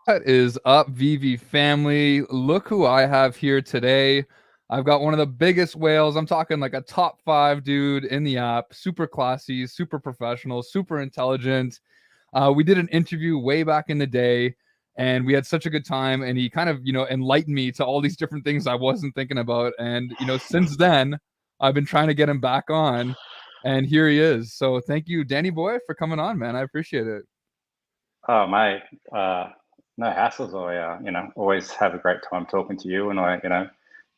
What is up, VV family? Look who I have here today. I've got one of the biggest whales. I'm talking like a top 5 dude in the app. Super classy, super professional, super intelligent. We did an interview way back in the day, and we had such a good time. And he kind of, enlightened me to all these different things I wasn't thinking about. And since then, I've been trying to get him back on, and here he is. So thank you, Danny boy, for coming on, man. I appreciate it. Oh, mate, no hassles. I always have a great time talking to you, and I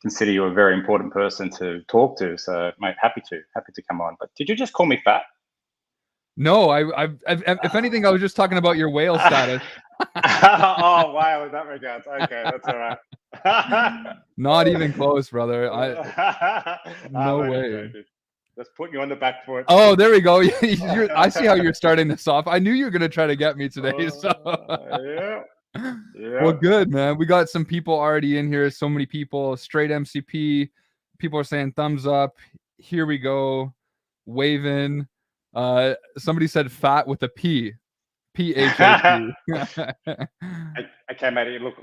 consider you a very important person to talk to. So, mate, happy to come on. But did you just call me fat? No, if anything, I was just talking about your whale status. Oh, wow, in that regards. Okay, that's all right. Not even close, brother. I'm No only way. joking. Let's put you on the back foot. Oh, there we go. I see how you're starting this off. I knew you were gonna try to get me today. So, Yeah, well, yeah. good, man. We got some people already in here. So many people. Straight MCP. People are saying thumbs up. Here we go. Waving. Somebody said fat with a P. PHAT. Okay, mate. Look,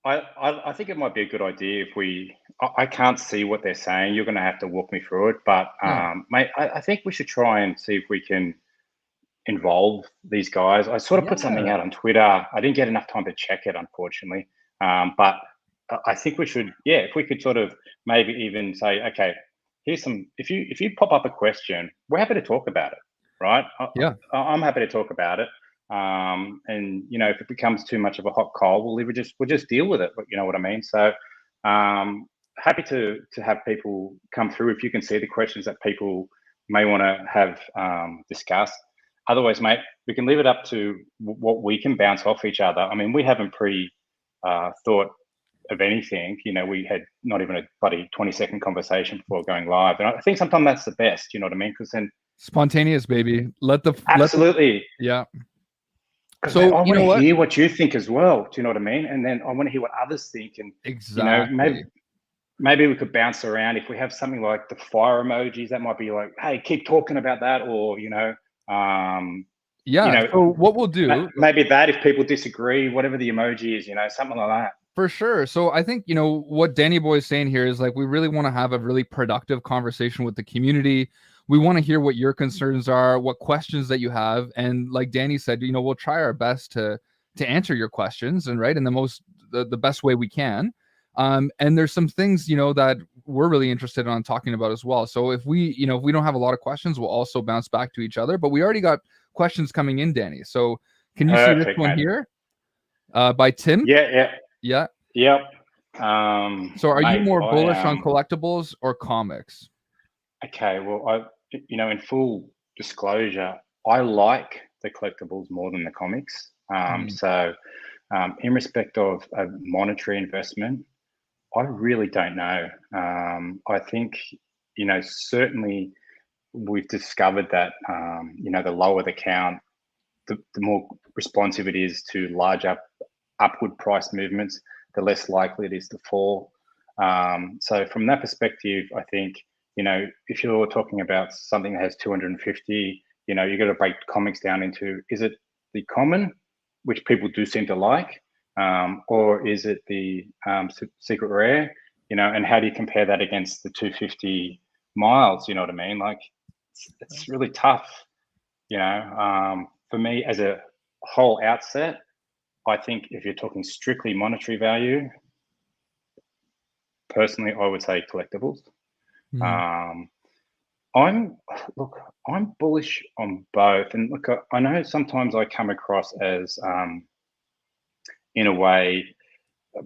I think it might be a good idea if I can't see what they're saying. You're going to have to walk me through it, but Yeah. mate, I think we should try and see if we can involve these guys. I sort of put something Yeah. out on Twitter. I didn't get enough time to check it, unfortunately. But I think we should, yeah, if we could sort of maybe even say, okay, here's some. If you pop up a question, we're happy to talk about it, right? Yeah. I'm happy to talk about it. And if it becomes too much of a hot coal, we'll just deal with it. You know what I mean? So happy to have people come through if you can see the questions that people may want to have discussed. Otherwise, mate, we can leave it up to what we can bounce off each other. I mean, we haven't thought of anything. We had not even a bloody 20-second conversation before going live. And I think sometimes that's the best, you know what I mean? Because then Spontaneous, baby. absolutely, Yeah. because I So want you to know what? hear what you think as well. Do you know what I mean? And then I want to hear what others think. And, maybe Exactly. maybe we could bounce around. If we have something like the fire emojis, that might be like, hey, keep talking about that. Or, um, you Yeah. know, So what we'll do, maybe that if people disagree, whatever the emoji is, something like that. for sure. So I think, what Danny Boy is saying here is like we really want to have a really productive conversation with the community. We want to hear what your concerns are, what questions that you have, and like Danny said, we'll try our best to answer your questions and right in the best way we can. And there's some things that we're really interested in talking about as well. So if we don't have a lot of questions, we'll also bounce back to each other. But we already got questions coming in, Danny. So can you see this Perfect, one mate. here by Tim? Yeah, Yeah. yeah, yep. So are you Mate, more I bullish on collectibles or comics? okay. Well, in full disclosure, I like the collectibles more than the comics. Mm, In respect of a monetary investment, I really don't know. I think, certainly we've discovered that, the lower the count, the more responsive it is to large upward price movements, the less likely it is to fall. So from that perspective, I think, if you're talking about something that has 250, you've got to break comics down into, is it the common, which people do seem to like, or is it the secret rare, and how do you compare that against the 250 miles, you know what I mean? Like, it's really tough, for me as a whole outset. I think if you're talking strictly monetary value, personally, I would say collectibles. mm, Um, I'm look, I'm bullish on both, and look, I know sometimes I come across as, in a way,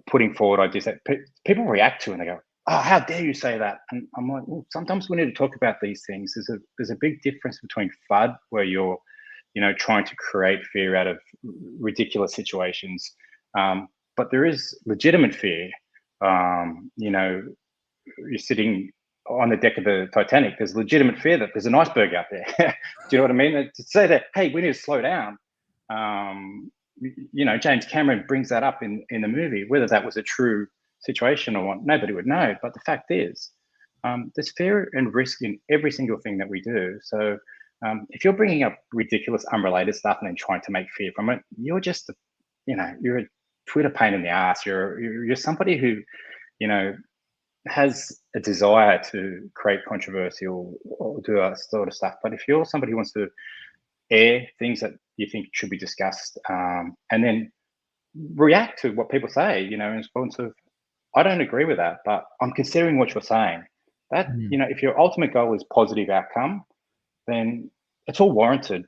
putting forward ideas that people react to, and they go, "Oh, how dare you say that?" And I'm like, well, sometimes we need to talk about these things. There's a big difference between FUD, where you're, trying to create fear out of ridiculous situations, but there is legitimate fear. You're sitting on the deck of the Titanic. There's legitimate fear that there's an iceberg out there. Do you know what I mean? To say that, hey, we need to slow down. Um, James Cameron brings that up in the movie. Whether that was a true situation or what, nobody would know. But the fact is, there's fear and risk in every single thing that we do. So if you're bringing up ridiculous, unrelated stuff and then trying to make fear from it, you're just you're a Twitter pain in the ass. You're somebody who, you know, has a desire to create controversy or do that sort of stuff. But if you're somebody who wants to air things that you think should be discussed, and then react to what people say, in response of, I don't agree with that, but I'm considering what you're saying. That, Mm. if your ultimate goal is positive outcome, then it's all warranted.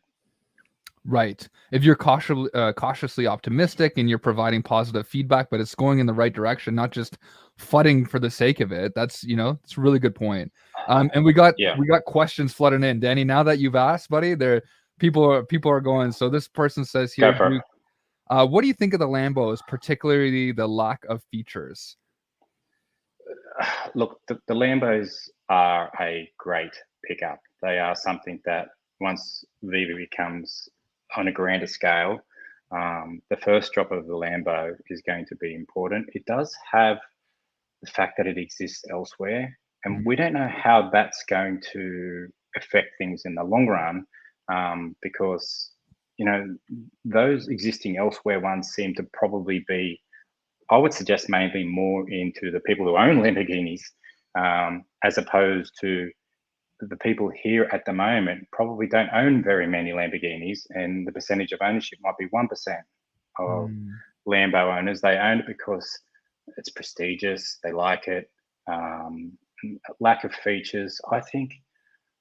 Right. If you're cautiously optimistic and you're providing positive feedback, but it's going in the right direction, not just fudding for the sake of it. That's it's a really good point. And we got Yeah. questions flooding in, Danny. Now that you've asked, buddy, people are going. So this person says Go here, for it. what do you think of the Lambos, particularly the lack of features? Look, the Lambos are a great pickup. They are something that once Viva becomes on a grander scale, the first drop of the Lambo is going to be important. It does have the fact that it exists elsewhere, and we don't know how that's going to affect things in the long run, because those existing elsewhere ones seem to probably be, I would suggest, mainly more into the people who own Lamborghinis, as opposed to the people here at the moment probably don't own very many Lamborghinis, and the percentage of ownership might be 1% of Mm. Lambo owners. They own it because it's prestigious, they like it. Lack of features. I think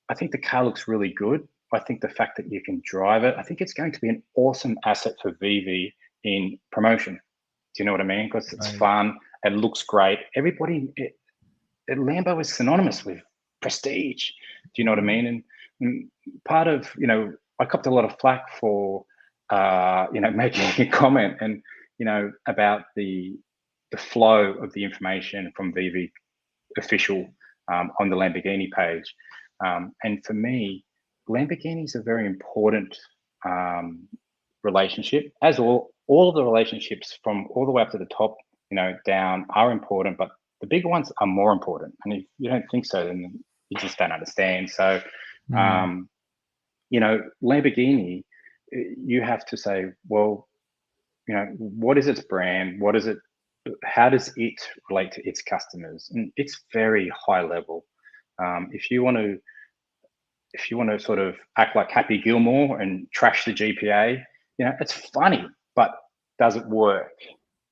the car looks really good. I think the fact that you can drive it, I think it's going to be an awesome asset for VV in promotion. Do you know what I mean? Because it's Right. fun, it looks great. Lambo is synonymous with prestige. Do you know what I mean? And part of, I copped a lot of flack for, making a comment and, about the flow of the information from VV official, on the Lamborghini page. And for me, Lamborghini is a very important, relationship, as all of the relationships from all the way up to the top, down, are important, but the bigger ones are more important. And if you don't think so, then you just don't understand. So, Mm. um, Lamborghini, you have to say, well, what is its brand? What is it? How does it relate to its customers? And it's very high level. If you want to sort of act like Happy Gilmore and trash the GPA, it's funny, but does it work?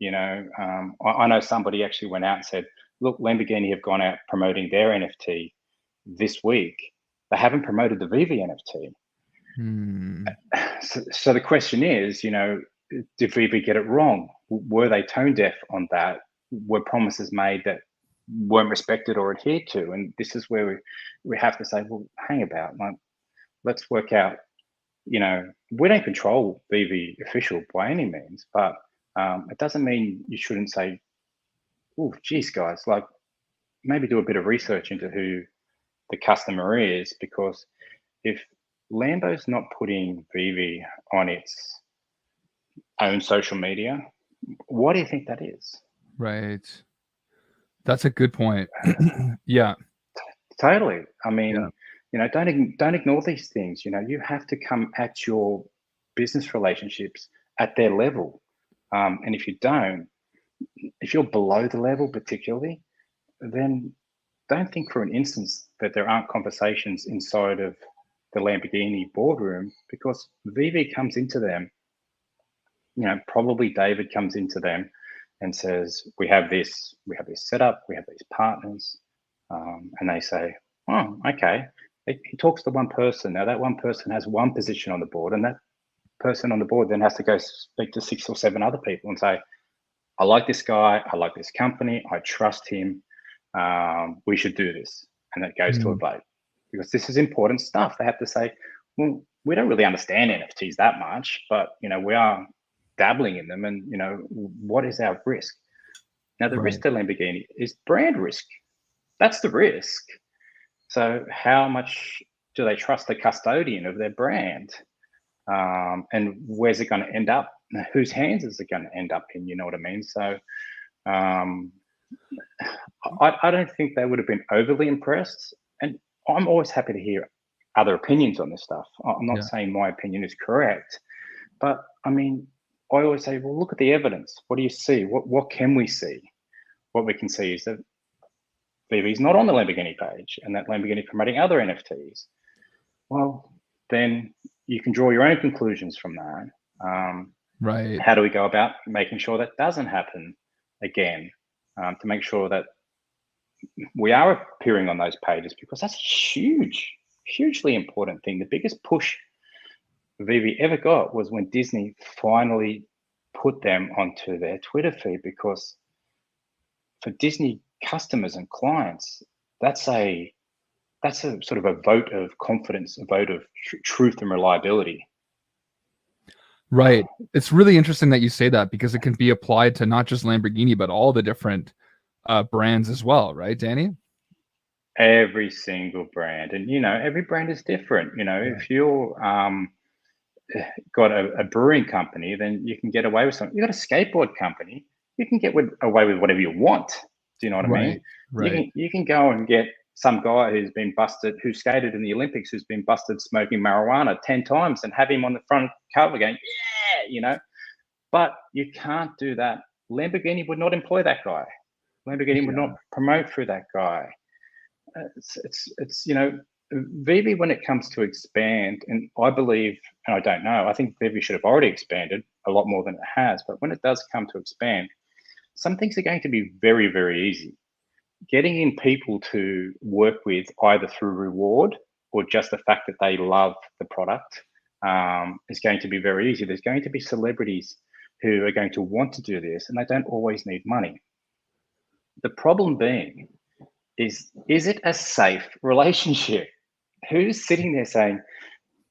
I know somebody actually went out and said, look, Lamborghini have gone out promoting their NFT this week. They haven't promoted the VV NFT. Mm. So the question is, did VV get it wrong? Were they tone deaf on that? Were promises made that weren't respected or adhered to? And this is where we have to say, well, hang about, like, let's work out. We don't control VV official by any means, but it doesn't mean you shouldn't say, oh, geez, guys, like, maybe do a bit of research into who the customer is, because if Lambo's not putting VV on its own social media, what do you think that is? Right. That's a good point. Yeah. Totally. I Yeah. mean, don't ignore these things. You have to come at your business relationships at their level, and if you don't, if you're below the level, particularly, then don't think for an instance that there aren't conversations inside of the Lamborghini boardroom, because VV comes into them. Probably David comes into them and says, we have this set up, we have these partners, and they say, oh, okay. He talks to one person. Now that one person has one position on the board, and that person on the board then has to go speak to 6 or 7 other people and say, I like this guy, I like this company, I trust him, we should do this. And that goes to a Mm. vote, because this is important stuff. They have to say, well, we don't really understand NFTs that much, but we are dabbling in them, and what is our risk? Now, the Right. risk to Lamborghini is brand risk. That's the risk. So how much do they trust the custodian of their brand? And where's it going to end up? Whose hands is it going to end up in? You know what I mean? So um, I don't think they would have been overly impressed. And I'm always happy to hear other opinions on this stuff. I'm not Yeah. saying my opinion is correct, but I mean, I always say, well, look at the evidence. What do you see? What can we see? What we can see is that Veve's not on the Lamborghini page, and that Lamborghini promoting other NFTs. Well, then you can draw your own conclusions from that. Right. How do we go about making sure that doesn't happen again? To make sure that we are appearing on those pages, because that's hugely important thing. The biggest push Veve ever got was when Disney finally put them onto their Twitter feed, because for Disney customers and clients, that's a sort of a vote of confidence, a vote of truth and reliability. Right. It's really interesting that you say that, because it can be applied to not just Lamborghini, but all the different brands as well, right, Danny? Every single brand, and every brand is different. If you're got a brewing company, then you can get away with something. You got a skateboard company, you can get away with whatever you want. Do you know what I mean? Right. You can go and get some guy who's been busted, who skated in the Olympics, who's been busted smoking marijuana 10 times, and have him on the front cover going, yeah, But you can't do that. Lamborghini would not employ that guy. Lamborghini would not promote through that guy. It's Veve, when it comes to expand, and I believe, and I don't know, I think Veve should have already expanded a lot more than it has, but when it does come to expand, some things are going to be very, very easy. Getting in people to work with either through reward or just the fact that they love the product is going to be very easy. There's going to be celebrities who are going to want to do this, and they don't always need money. The problem being is it a safe relationship? Who's sitting there saying,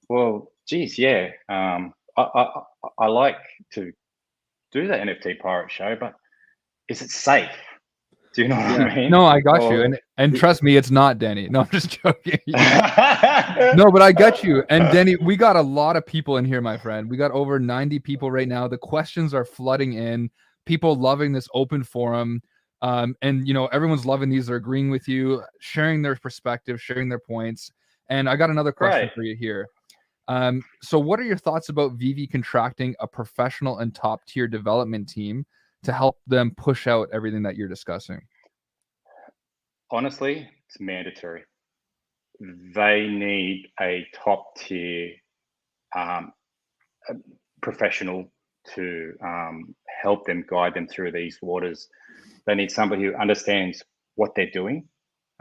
well, geez, yeah, I like to do the NFT pirate show, but is it safe? Do you know what I mean? No, I got you. And trust me, it's not, Danny. No, I'm just joking. No, but I got you. And Danny, we got a lot of people in here, my friend. We got over 90 people right now. The questions are flooding in. People loving this open forum. And everyone's loving these. They're agreeing with you, sharing their perspective, sharing their points. And I got another question for you here. So what are your thoughts about Veve contracting a professional and top tier development team to help them push out everything that you're discussing? Honestly, it's mandatory. They need a top tier professional to help them, guide them through these waters. They need somebody who understands what they're doing,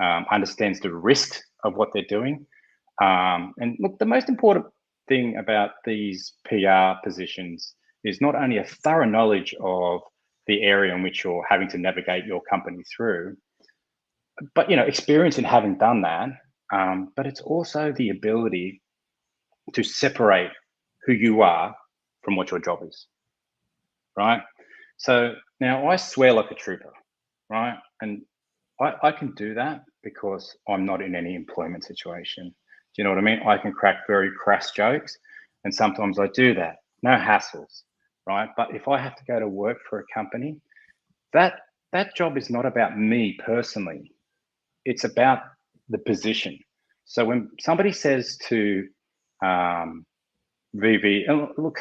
understands the risk of what they're doing. And look, the most important thing about these PR positions is not only a thorough knowledge of the area in which you're having to navigate your company through, but experience in having done that. But it's also the ability to separate who you are from what your job is, right? So now I swear like a trooper, right? And I can do that because I'm not in any employment situation. Do you know what I mean? I can crack very crass jokes, and sometimes I do that. No hassles, right? But if I have to go to work for a company, that job is not about me personally. It's about the position. So when somebody says to Veve, look,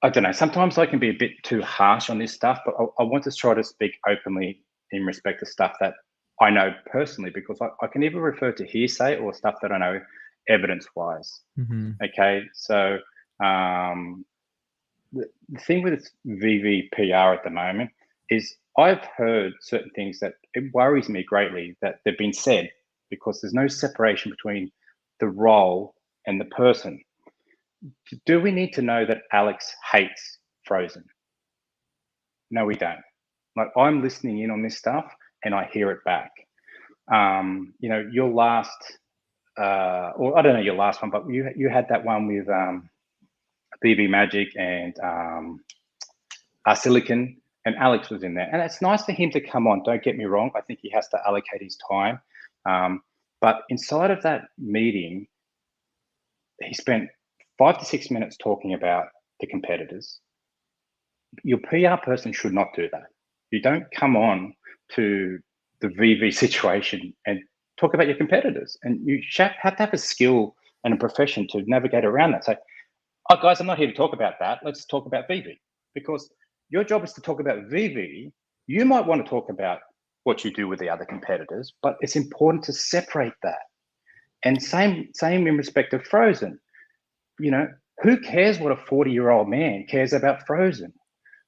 I don't know, sometimes I can be a bit too harsh on this stuff, but I want to try to speak openly in respect to stuff that I know personally, because I can either refer to hearsay or stuff that I know evidence-wise. Mm-hmm. Okay, so the thing with VVPR at the moment is I've heard certain things that it worries me greatly that they've been said, because there's no separation between the role and the person. Do we need to know that Alex hates Frozen? No, we don't. Like, I'm listening in on this stuff and I hear it back. Your last, or I don't know your last one, but you had that one with BB Magic and Silicon, and Alex was in there. And it's nice for him to come on. Don't get me wrong. I think he has to allocate his time. But inside of that meeting, he spent 5 to 6 minutes talking about the competitors. Your PR person should not do that. You don't come on to the Veve situation and talk about your competitors. And you have to have a skill and a profession to navigate around that. So, oh, guys, I'm not here to talk about that. Let's talk about Veve. because your job is to talk about VV. You might want to talk about what you do with the other competitors, but it's important to separate that. And same in respect of Frozen. You know, who cares what a 40-year-old man cares about Frozen?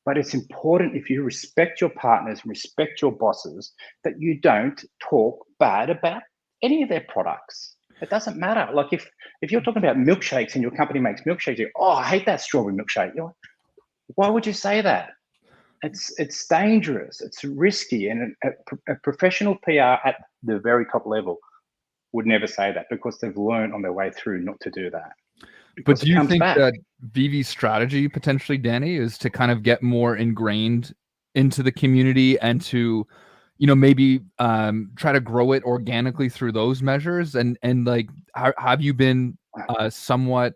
But it's important, if you respect your partners and respect your bosses, that you don't talk bad about any of their products. It doesn't matter. Like if you're talking about milkshakes and your company makes milkshakes, I hate that strawberry milkshake. You're like, why would you say that? It's dangerous. It's risky, and a professional PR at the very top level would never say that, because they've learned on their way through not to do that. But do you think that VV's strategy potentially, Danny, is to kind of get more ingrained into the community and to, you know, maybe try to grow it organically through those measures? And like, have you been somewhat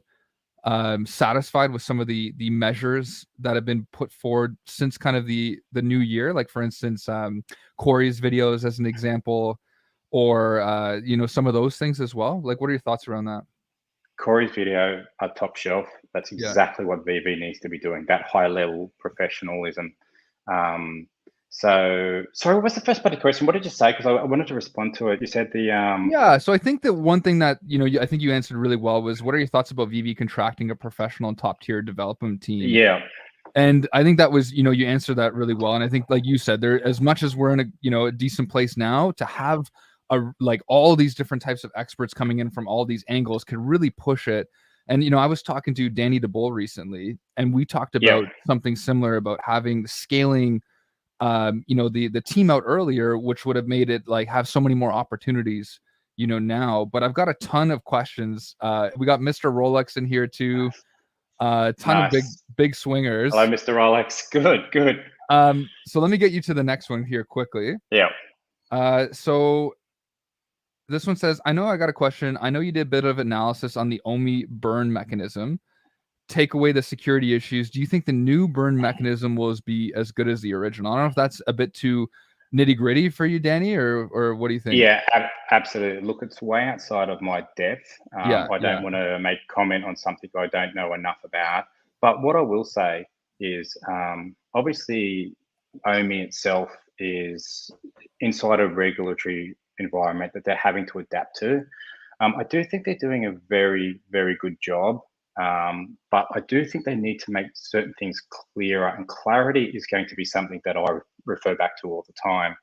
satisfied with some of the measures that have been put forward since kind of the new year? Like, for instance, Corey's videos as an example, or you know, some of those things as well. Like, what are your thoughts around that? Corey's video are top shelf. That's exactly what VV needs to be doing, that high level professionalism. So sorry, what's the first part of the question? What did you say? Because I wanted to respond to it. You said the yeah, so I think that one thing that, you know, I think you answered really well was, what are your thoughts about VV contracting a professional and top tier development team? Yeah. And I think that was, you know, you answered that really well. And I think, like you said, there, as much as we're in a, you know, a decent place now, to have like all these different types of experts coming in from all these angles could really push it. And, you know, I was talking to Danny DeBull recently, and we talked about something similar, about having scaling, you know, the team out earlier, which would have made it like have so many more opportunities, you know, now. But I've got a ton of questions. We got Mr. Rolex in here too. Ton of big swingers. Hello, Mr. Rolex. Good. So let me get you to the next one here quickly. Yeah. So this one says, I know I got a question. I know you did a bit of analysis on the Omi burn mechanism. Take away the security issues. Do you think the new burn mechanism will be as good as the original? I don't know if that's a bit too nitty gritty for you, Danny, or what do you think? Yeah, absolutely. Look, it's way outside of my depth. I don't want to make comment on something I don't know enough about. But what I will say is, obviously, Omi itself is inside a regulatory environment that they're having to adapt to. I do think they're doing a very, very good job. But I do think they need to make certain things clearer, and clarity is going to be something that I refer back to all the time.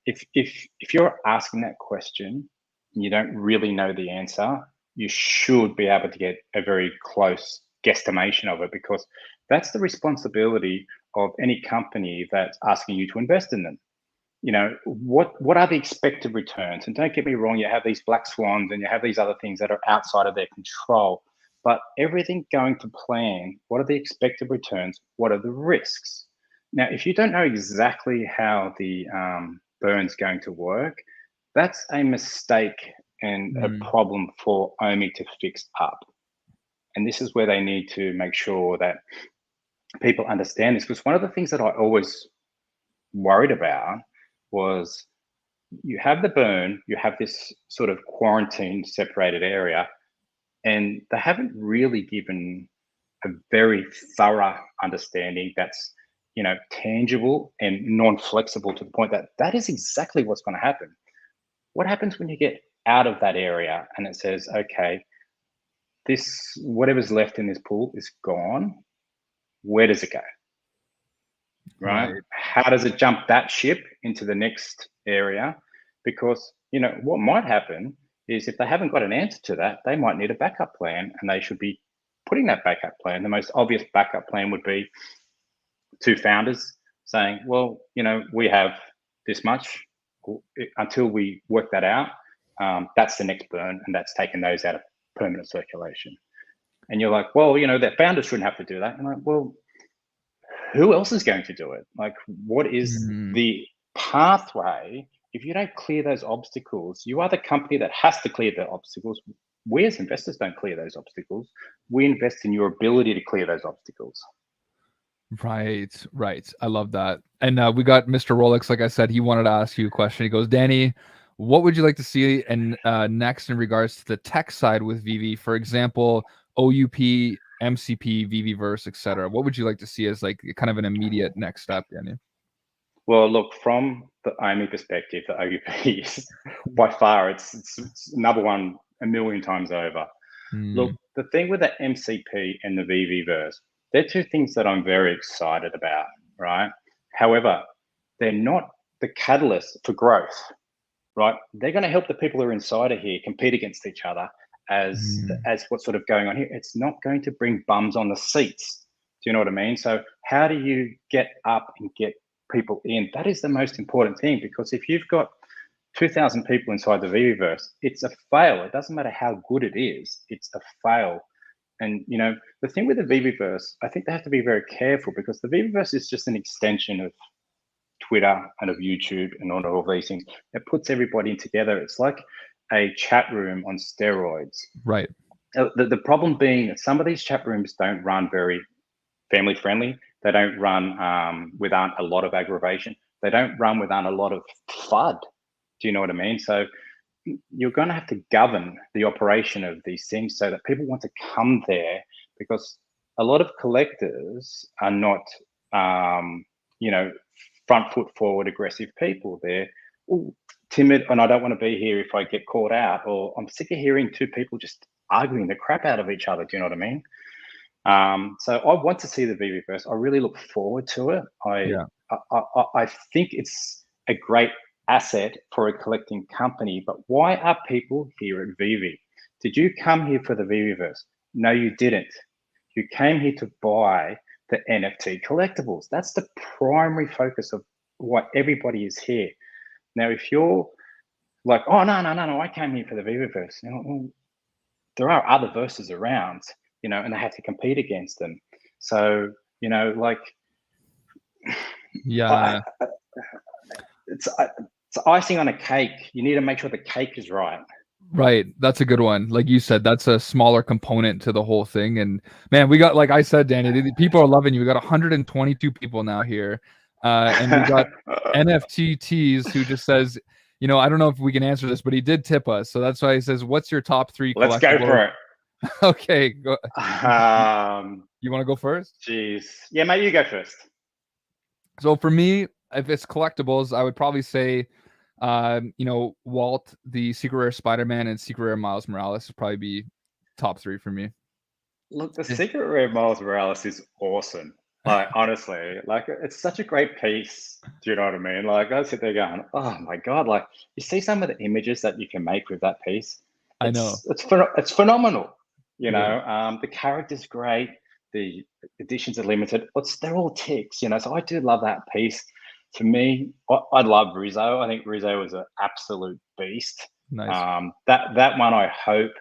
If you're asking that question and you don't really know the answer, you should be able to get a very close guesstimation of it, because that's the responsibility of any company that's asking you to invest in them. You know, what are the expected returns? And don't get me wrong, you have these black swans and you have these other things that are outside of their control. But everything going to plan, what are the expected returns? What are the risks? Now, if you don't know exactly how the burn's going to work, that's a mistake and a problem for Omi to fix up. And this is where they need to make sure that people understand this. Because one of the things that I always worried about was, you have the burn, you have this sort of quarantine separated area, and they haven't really given a very thorough understanding that's, you know, tangible and non-flexible, to the point that that is exactly what's going to happen. What happens when you get out of that area and it says, okay, this, whatever's left in this pool is gone, where does it go? Right? How does it jump that ship into the next area? Because, you know, what might happen is, if they haven't got an answer to that, they might need a backup plan, and they should be putting that backup plan. The most obvious backup plan would be two founders saying, well, you know, we have this much until we work that out. That's the next burn, and that's taking those out of permanent circulation. And you're like, well, you know, that founders shouldn't have to do that. And I'm like, well, who else is going to do it? Like, what is the pathway? If you don't clear those obstacles, you are the company that has to clear the obstacles. We as investors don't clear those obstacles. We invest in your ability to clear those obstacles. Right. I love that. And we got Mr. Rolex. Like I said, he wanted to ask you a question. He goes, Danny, what would you like to see next in regards to the tech side with VV? For example, OUP MCP, VVverse, etc.? What would you like to see as like kind of an immediate next step, Danny? Well, look, from the Omi perspective, the OUP is by far it's number one a million times over. Look, the thing with the MCP and the VVverse, they're two things that I'm very excited about, right? However, they're not the catalyst for growth, right? They're going to help the people who are inside of here compete against each other as what's sort of going on here. It's not going to bring bums on the seats. Do you know what I mean? So how do you get up and get people in? That is the most important thing, because if you've got 2,000 people inside the VVverse, it's a fail. It doesn't matter how good it is, it's a fail. And you know, the thing with the VVverse, I think they have to be very careful, because the VVverse is just an extension of Twitter and of YouTube and all these things. It puts everybody together. It's like a chat room on steroids. Right. The problem being that some of these chat rooms don't run very family friendly. They don't run without a lot of aggravation. They don't run without a lot of FUD. Do you know what I mean? So you're going to have to govern the operation of these things so that people want to come there, because a lot of collectors are not, you know, front foot forward, aggressive people. They're timid, and I don't want to be here if I get caught out, or I'm sick of hearing two people just arguing the crap out of each other. Do you know what I mean? So I want to see the VVverse. I really look forward to it. I think it's a great asset for a collecting company. But why are people here at Veve? Did you come here for the VVverse? No, you didn't. You came here to buy the NFT collectibles. That's the primary focus of why everybody is here. Now, if you're like, oh, no, I came here for the VVverse. You know, well, there are other verses around, you know, and they have to compete against them. So, you know, like, yeah, it's icing on a cake. You need to make sure the cake is right. Right. That's a good one. Like you said, that's a smaller component to the whole thing. And man, we got, like I said, Danny, people are loving you. We got 122 people now here. And we got NFTTs who just says, you know, I don't know if we can answer this, but he did tip us. So that's why he says, what's your top three? Let's go for it. Okay. Go. You want to go first? Jeez. Yeah, mate, you go first. So for me, if it's collectibles, I would probably say, you know, Walt, the Secret Rare Spider-Man, and Secret Rare Miles Morales would probably be top three for me. Look, the Secret Rare Miles Morales is awesome. Like, honestly, like, it's such a great piece. Do you know what I mean? Like, I sit there going, oh my God, like, you see some of the images that you can make with that piece. I know. It's phenomenal. You know, the character's great. The editions are limited. They're all ticks, you know, so I do love that piece. For me, I love Rizzo. I think Rizzo is an absolute beast. Nice. That one, I hope,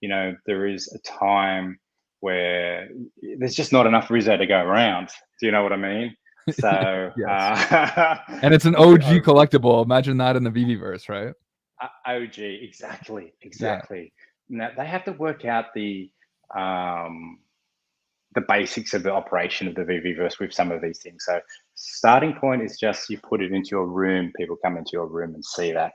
you know, there is a time where there's just not enough Rizzo to go around. Do you know what I mean? So, yes. And it's an OG collectible. Imagine that in the VVverse, right? OG, exactly. Yeah. Now they have to work out the basics of the operation of the VVverse with some of these things. So starting point is just you put it into your room, people come into your room and see that,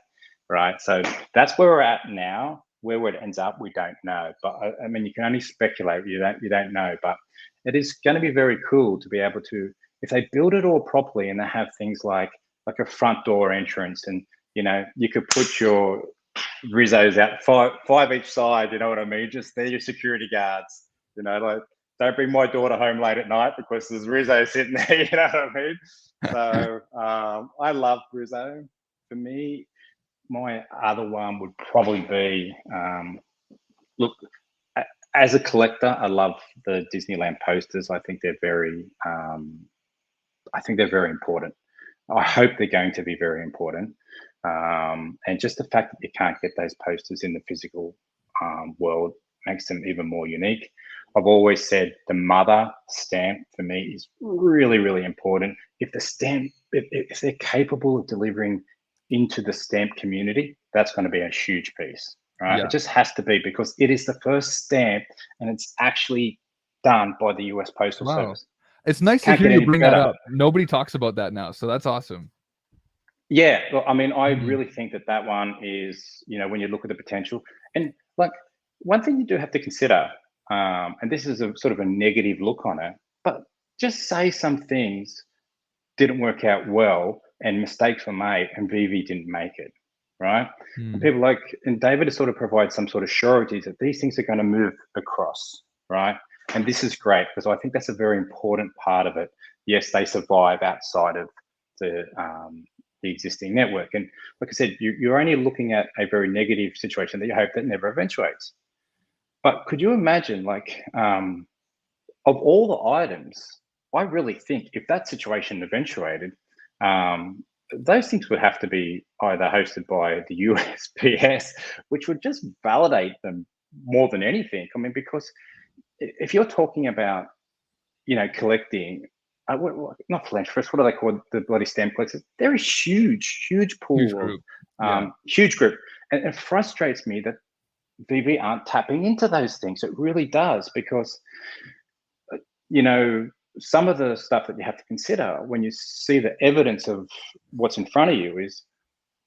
right? So that's where we're at now. Where it ends up, we don't know. But I mean, you can only speculate. You don't know. But it is going to be very cool to be able to, if they build it all properly and they have things like a front door entrance, and you know, you could put your Rizzos out five each side. You know what I mean? Just they're your security guards. You know, like, don't bring my daughter home late at night because there's Rizzo sitting there. You know what I mean? So I love Rizzo. For me, my other one would probably be, look, as a collector, I love the Disneyland posters. I think they're very important. I hope they're going to be very important. And just the fact that you can't get those posters in the physical world makes them even more unique. I've always said the mother stamp for me is really, really important. If the stamp, if they're capable of delivering into the stamp community, that's going to be a huge piece, right? Yeah. It just has to be, because it is the first stamp and it's actually done by the US Postal Service. It's nice to hear you bring that up. Nobody talks about that now, so that's awesome. Yeah, well, I mean, I really think that one is, you know, when you look at the potential, and like one thing you do have to consider, and this is a sort of a negative look on it, but just say some things didn't work out well and mistakes were made and Veve didn't make it, right? And people like, and David has sort of provided some sort of sureties that these things are going to move across, right? And this is great because I think that's a very important part of it. Yes, they survive outside of the existing network. And like I said, you're only looking at a very negative situation that you hope that never eventuates. But could you imagine, like, of all the items, I really think if that situation eventuated, those things would have to be either hosted by the USPS, which would just validate them more than anything. I mean, because if you're talking about, collecting, not philanthropists, what are they called? The bloody stamp collectors. They're a huge pool of huge group, and it frustrates me that VV aren't tapping into those things. It really does, because some of the stuff that you have to consider when you see the evidence of what's in front of you is,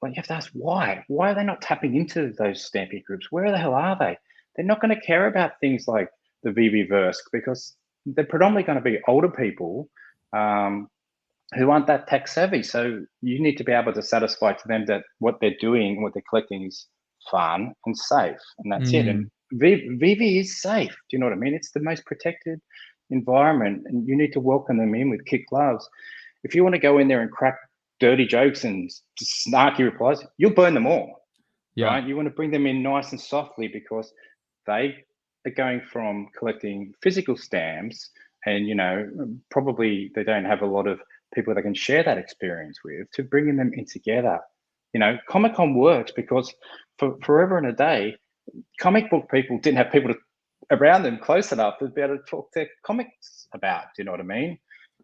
well, you have to ask why. Why are they not tapping into those stamping groups? Where the hell are they? They're not going to care about things like the VV-verse because they're predominantly going to be older people who aren't that tech savvy. So you need to be able to satisfy to them that what they're doing, what they're collecting is fun and safe, and that's it. And VV is safe. Do you know what I mean? It's the most protected environment, and you need to welcome them in with kid gloves. If you want to go in there and crack dirty jokes and snarky replies, you'll burn them all. Right? You want to bring them in nice and softly, because they are going from collecting physical stamps, and probably they don't have a lot of people they can share that experience with, to bringing them in together. Comic-Con works because for forever and a day, comic book people didn't have people around them close enough to be able to talk their comics about. Do you know what I mean?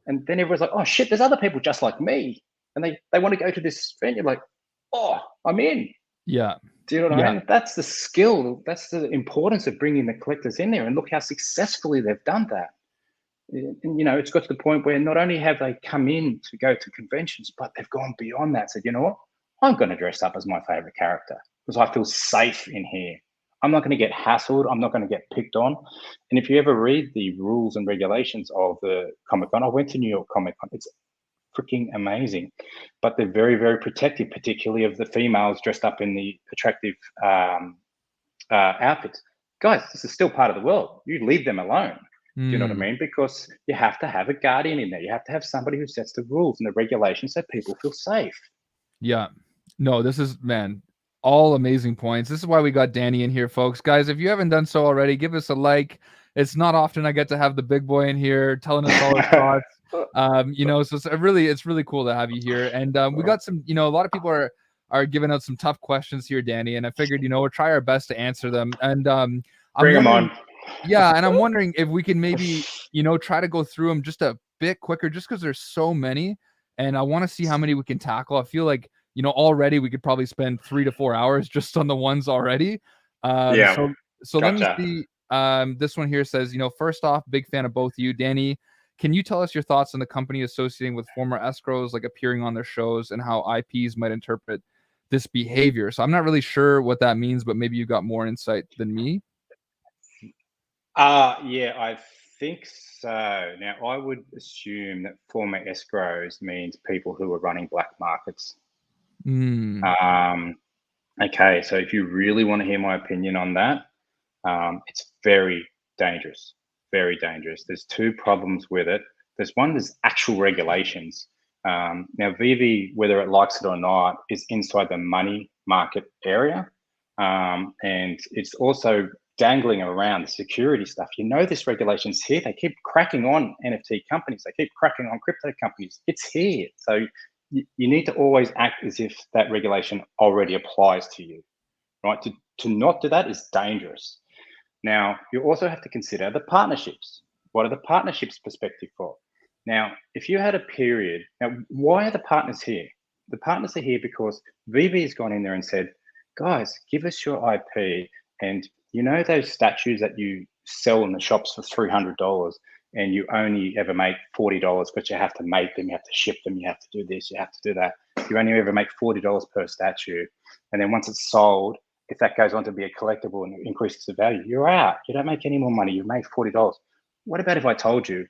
And then everyone's like, oh shit, there's other people just like me, and they want to go to this event. You're like, oh, I'm in. Yeah. Do you know what I mean? That's the skill. That's the importance of bringing the collectors in there, and look how successfully they've done that. And it's got to the point where not only have they come in to go to conventions, but they've gone beyond that. Said, you know what? I'm going to dress up as my favorite character because I feel safe in here. I'm not going to get hassled. I'm not going to get picked on. And if you ever read the rules and regulations of the Comic-Con, I went to New York Comic-Con. It's freaking amazing, but they're very, very protective, particularly of the females dressed up in the attractive outfits. Guys, this is still part of the world. You leave them alone. Do you know what I mean? Because you have to have a guardian in there. You have to have somebody who sets the rules and the regulations so people feel safe. Yeah. No, this is, man, all amazing points. This is why we got Danny in here, folks. Guys, if you haven't done so already, give us a like. It's not often I get to have the big boy in here telling us all his thoughts. So it's really cool to have you here. And we got some, a lot of people are giving out some tough questions here, Danny. And I figured, we'll try our best to answer them. And bring them on. Yeah, and I'm wondering if we can maybe, try to go through them just a bit quicker, just because there's so many, and I want to see how many we can tackle. I feel like, already we could probably spend 3 to 4 hours just on the ones already. So let me see. This one here says, first off, big fan of both you, Danny. Can you tell us your thoughts on the company associating with former escrows, like appearing on their shows, and how IPs might interpret this behavior? So I'm not really sure what that means, but maybe you got more insight than me. Yeah, I think so. Now, I would assume that former escrows means people who are running black markets. Okay, so if you really want to hear my opinion on that, it's very dangerous, very dangerous. There's two problems with it. There's actual regulations. Now, Veve, whether it likes it or not, is inside the money market area. And it's also dangling around the security stuff. This regulation's here. They keep cracking on NFT companies. They keep cracking on crypto companies. It's here. So you need to always act as if that regulation already applies to you, right? To not do that is dangerous. Now, you also have to consider the partnerships. What are the partnerships perspective for? Now, if you had a period, now, why are the partners here? The partners are here because Veve has gone in there and said, guys, give us your IP, and those statues that you sell in the shops for $300 and you only ever make $40, but you have to make them, you have to ship them, you have to do this, you have to do that. You only ever make $40 per statue. And then once it's sold, if that goes on to be a collectible and increases the value, you're out. You don't make any more money. You've made $40. What about if I told you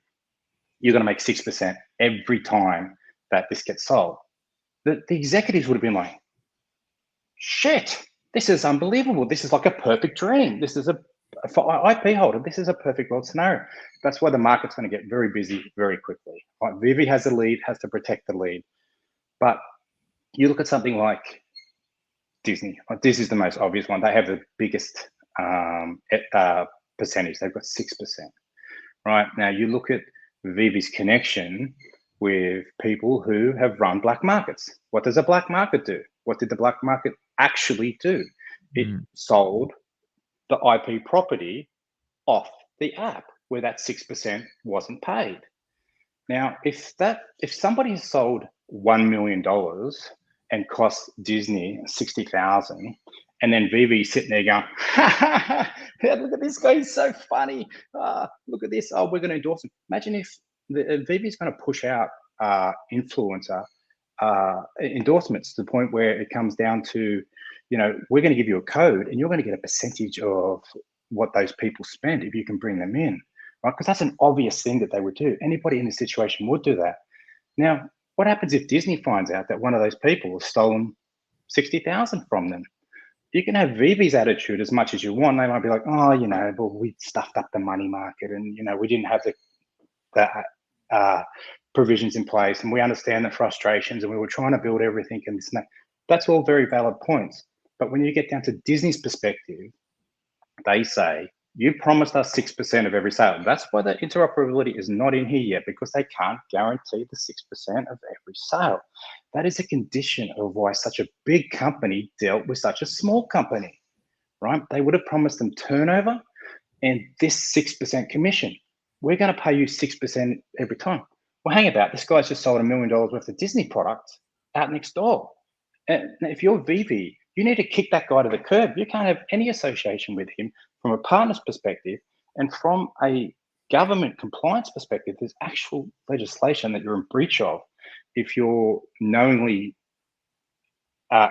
you're going to make 6% every time that this gets sold? The executives would have been like, shit, this is unbelievable. This is like a perfect dream. This is for IP holder, this is a perfect world scenario. That's why the market's going to get very busy very quickly. Right? Veve has the lead, has to protect the lead. But you look at something like Disney. This is the most obvious one. They have the biggest percentage. They've got 6%. Right now, you look at Veve's connection with people who have run black markets. What does a black market do? What did the black market actually do? It sold the IP property off the app where that 6% wasn't paid. Now, if somebody has sold $1 million and cost Disney 60,000, and then Veve's sitting there going, look at this guy, he's so funny. Look at this. Oh, we're going to endorse him. Imagine if Veve's going to push out influencer endorsements to the point where it comes down to, we're going to give you a code and you're going to get a percentage of what those people spend if you can bring them in, right? Because that's an obvious thing that they would do. Anybody in this situation would do that. Now, what happens if Disney finds out that one of those people has stolen 60,000 from them? You can have Veve's attitude as much as you want. They might be like, oh, well, we stuffed up the money market and, we didn't have the provisions in place, and we understand the frustrations, and we were trying to build everything and this and that. That's all very valid points. But when you get down to Disney's perspective, they say, you promised us 6% of every sale. That's why the interoperability is not in here yet, because they can't guarantee the 6% of every sale. That is a condition of why such a big company dealt with such a small company, right? They would have promised them turnover and this 6% commission. We're going to pay you 6% every time. Well, hang about. This guy's just sold $1 million worth of Disney products out next door. And if you're Veve, you need to kick that guy to the curb. You can't have any association with him from a partner's perspective. And from a government compliance perspective, there's actual legislation that you're in breach of if you're knowingly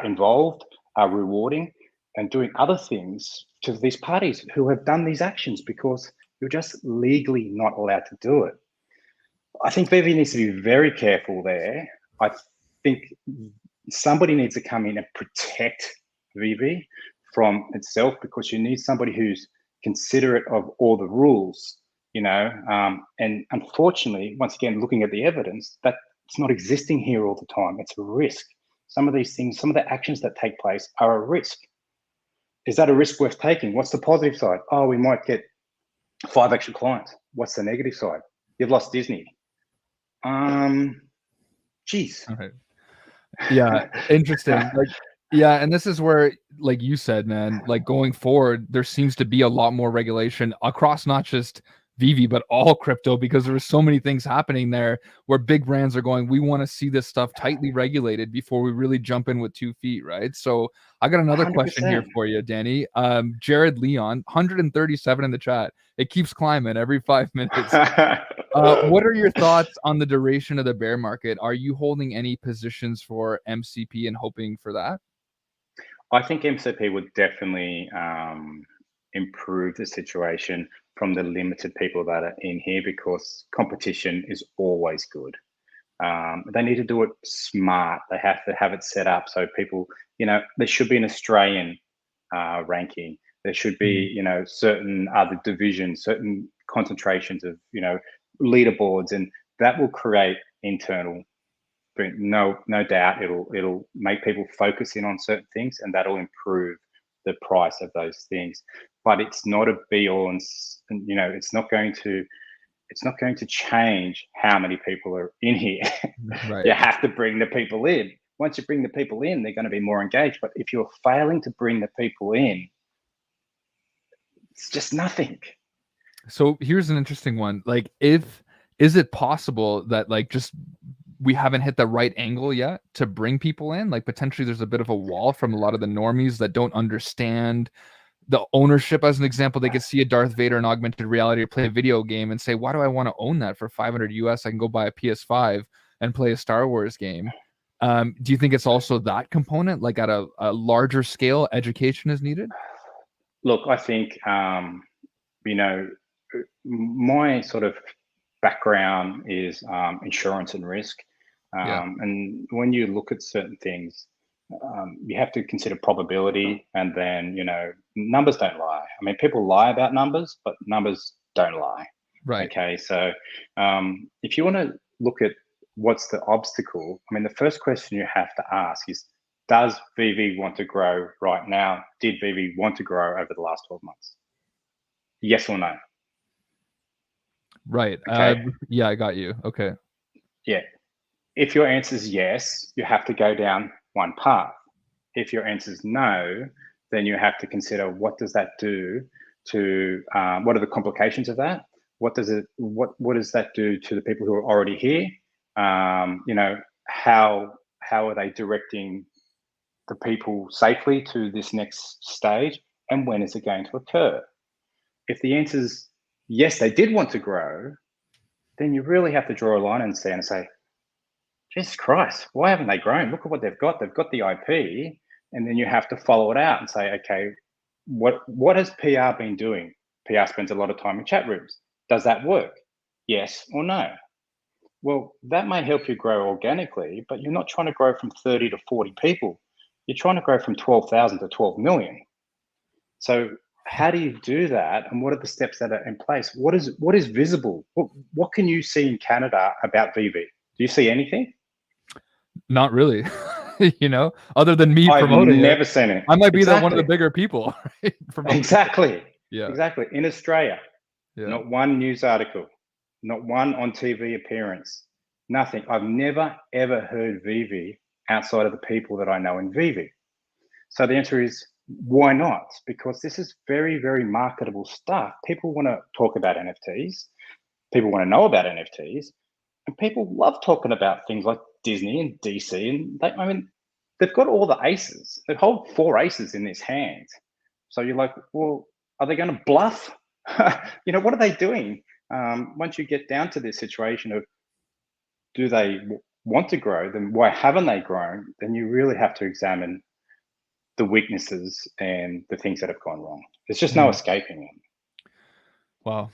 involved, rewarding, and doing other things to these parties who have done these actions, because you're just legally not allowed to do it. I think Veve needs to be very careful there. I think somebody needs to come in and protect Veve from itself, because you need somebody who's considerate of all the rules, and unfortunately, once again, looking at the evidence, that it's not existing here all the time. It's a risk. Some of these things, some of the actions that take place are a risk. Is that a risk worth taking? What's the positive side? Oh, we might get 5 extra clients. What's the negative side? You've lost Disney. Geez. Okay. Yeah, interesting. Yeah, and this is where, like you said, man, like going forward, there seems to be a lot more regulation across not just Veve, but all crypto, because there were so many things happening there where big brands are going, we want to see this stuff tightly regulated before we really jump in with 2 feet, right? So I got another 100%. question here for you, Danny. Jared Leon, 137 in the chat. It keeps climbing every 5 minutes. What are your thoughts on the duration of the bear market? Are you holding any positions for MCP and hoping for that? I think MCP would definitely improve the situation from the limited people that are in here, because competition is always good. They need to do it smart. They have to have it set up so people, there should be an Australian ranking. There should be, certain other divisions, certain concentrations of, leaderboards, and that will create internal. No doubt, it'll make people focus in on certain things, and that'll improve the price of those things. But it's not a be all, and it's not going to change how many people are in here. Right. You have to bring the people in. Once you bring the people in, they're going to be more engaged. But if you're failing to bring the people in, it's just nothing. So here's an interesting one. Like, is it possible that we haven't hit the right angle yet to bring people in? Like, potentially there's a bit of a wall from a lot of the normies that don't understand the ownership. As an example, they could see a Darth Vader in augmented reality or play a video game and say, why do I want to own that for $500 US? I can go buy a PS5 and play a Star Wars game. Do you think it's also that component, like at a larger scale, education is needed? Look, I think, you know, my sort of background is insurance and risk. Yeah. And when you look at certain things, you have to consider probability, and then, numbers don't lie. I mean, people lie about numbers, but numbers don't lie. Right. Okay, so if you want to look at what's the obstacle, I mean, the first question you have to ask is, does VV want to grow right now? Did VV want to grow over the last 12 months? Yes or no? Right. Okay, Yeah, I got you. Okay. yeah. If your answer is yes, you have to go down one path. If your answer is no, then you have to consider, what does that do to, what are the complications of that? What does that do to the people who are already here? How are they directing the people safely to this next stage, and when is it going to occur? If the answer is yes, they did want to grow, then you really have to draw a line and say, Jesus Christ, why haven't they grown? Look at what they've got. They've got the IP, and then you have to follow it out and say, okay, what has PR been doing? PR spends a lot of time in chat rooms. Does that work? Yes or no? Well, that may help you grow organically, but you're not trying to grow from 30 to 40 people. You're trying to grow from 12,000 to 12 million. So how do you do that? And what are the steps that are in place? What is visible? What can you see in Canada about VV? Do you see anything? Not really. Other than me I've promoting it, never seen it. I might be one of the Exactly. bigger people, right? Exactly. Yeah. Exactly. In Australia, Yeah. not one news article, not one on TV appearance, nothing. I've never, ever heard Vivi outside of the people that I know in Vivi. So the answer is, why not? Because this is very, very marketable stuff. People want to talk about NFTs. People want to know about NFTs. And people love talking about things like Disney and DC. And they've got all the aces. They hold 4 aces in this hand. So you're like, well, are they going to bluff? What are they doing? Once you get down to this situation of, do they want to grow? Then why haven't they grown? Then you really have to examine the weaknesses and the things that have gone wrong. There's just no escaping it. Wow.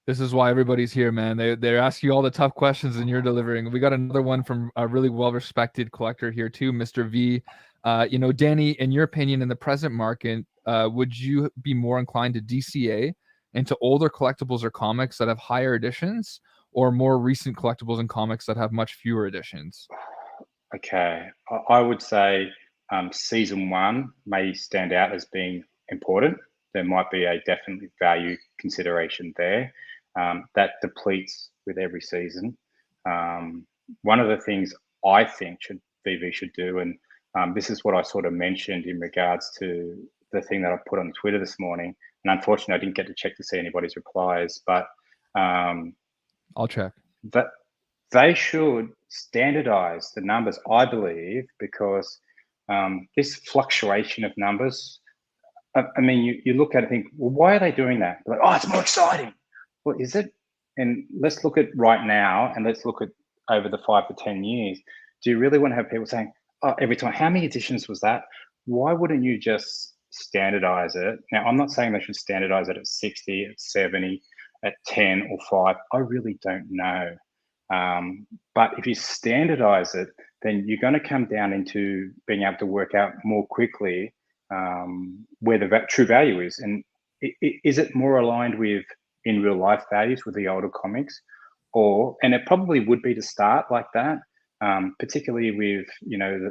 This is why everybody's here, man. They're asking you all the tough questions and you're delivering. We got another one from a really well-respected collector here too, Mr. V. Danny, in your opinion, in the present market, would you be more inclined to DCA into older collectibles or comics that have higher editions, or more recent collectibles and comics that have much fewer editions? Okay, I would say season 1 may stand out as being important. There might be a definitely value consideration there. That depletes with every season. One of the things I think VV should do, and this is what I sort of mentioned in regards to the thing that I put on Twitter this morning, and unfortunately I didn't get to check to see anybody's replies, but I'll check. that they should standardize the numbers, I believe, because this fluctuation of numbers, I mean, you look at it and think, well, why are they doing that? Like, oh, it's more exciting. Well, is it? And let's look at right now, and let's look at over the 5 to 10 years. Do you really want to have people saying, oh, every time, how many editions was that? Why wouldn't you just standardize it? Now, I'm not saying they should standardize it at 60, at 70, at 10 or 5. I really don't know. But if you standardize it, then you're going to come down into being able to work out more quickly where the true value is. And is it more aligned with in real life values with the older comics? And it probably would be to start like that, particularly with,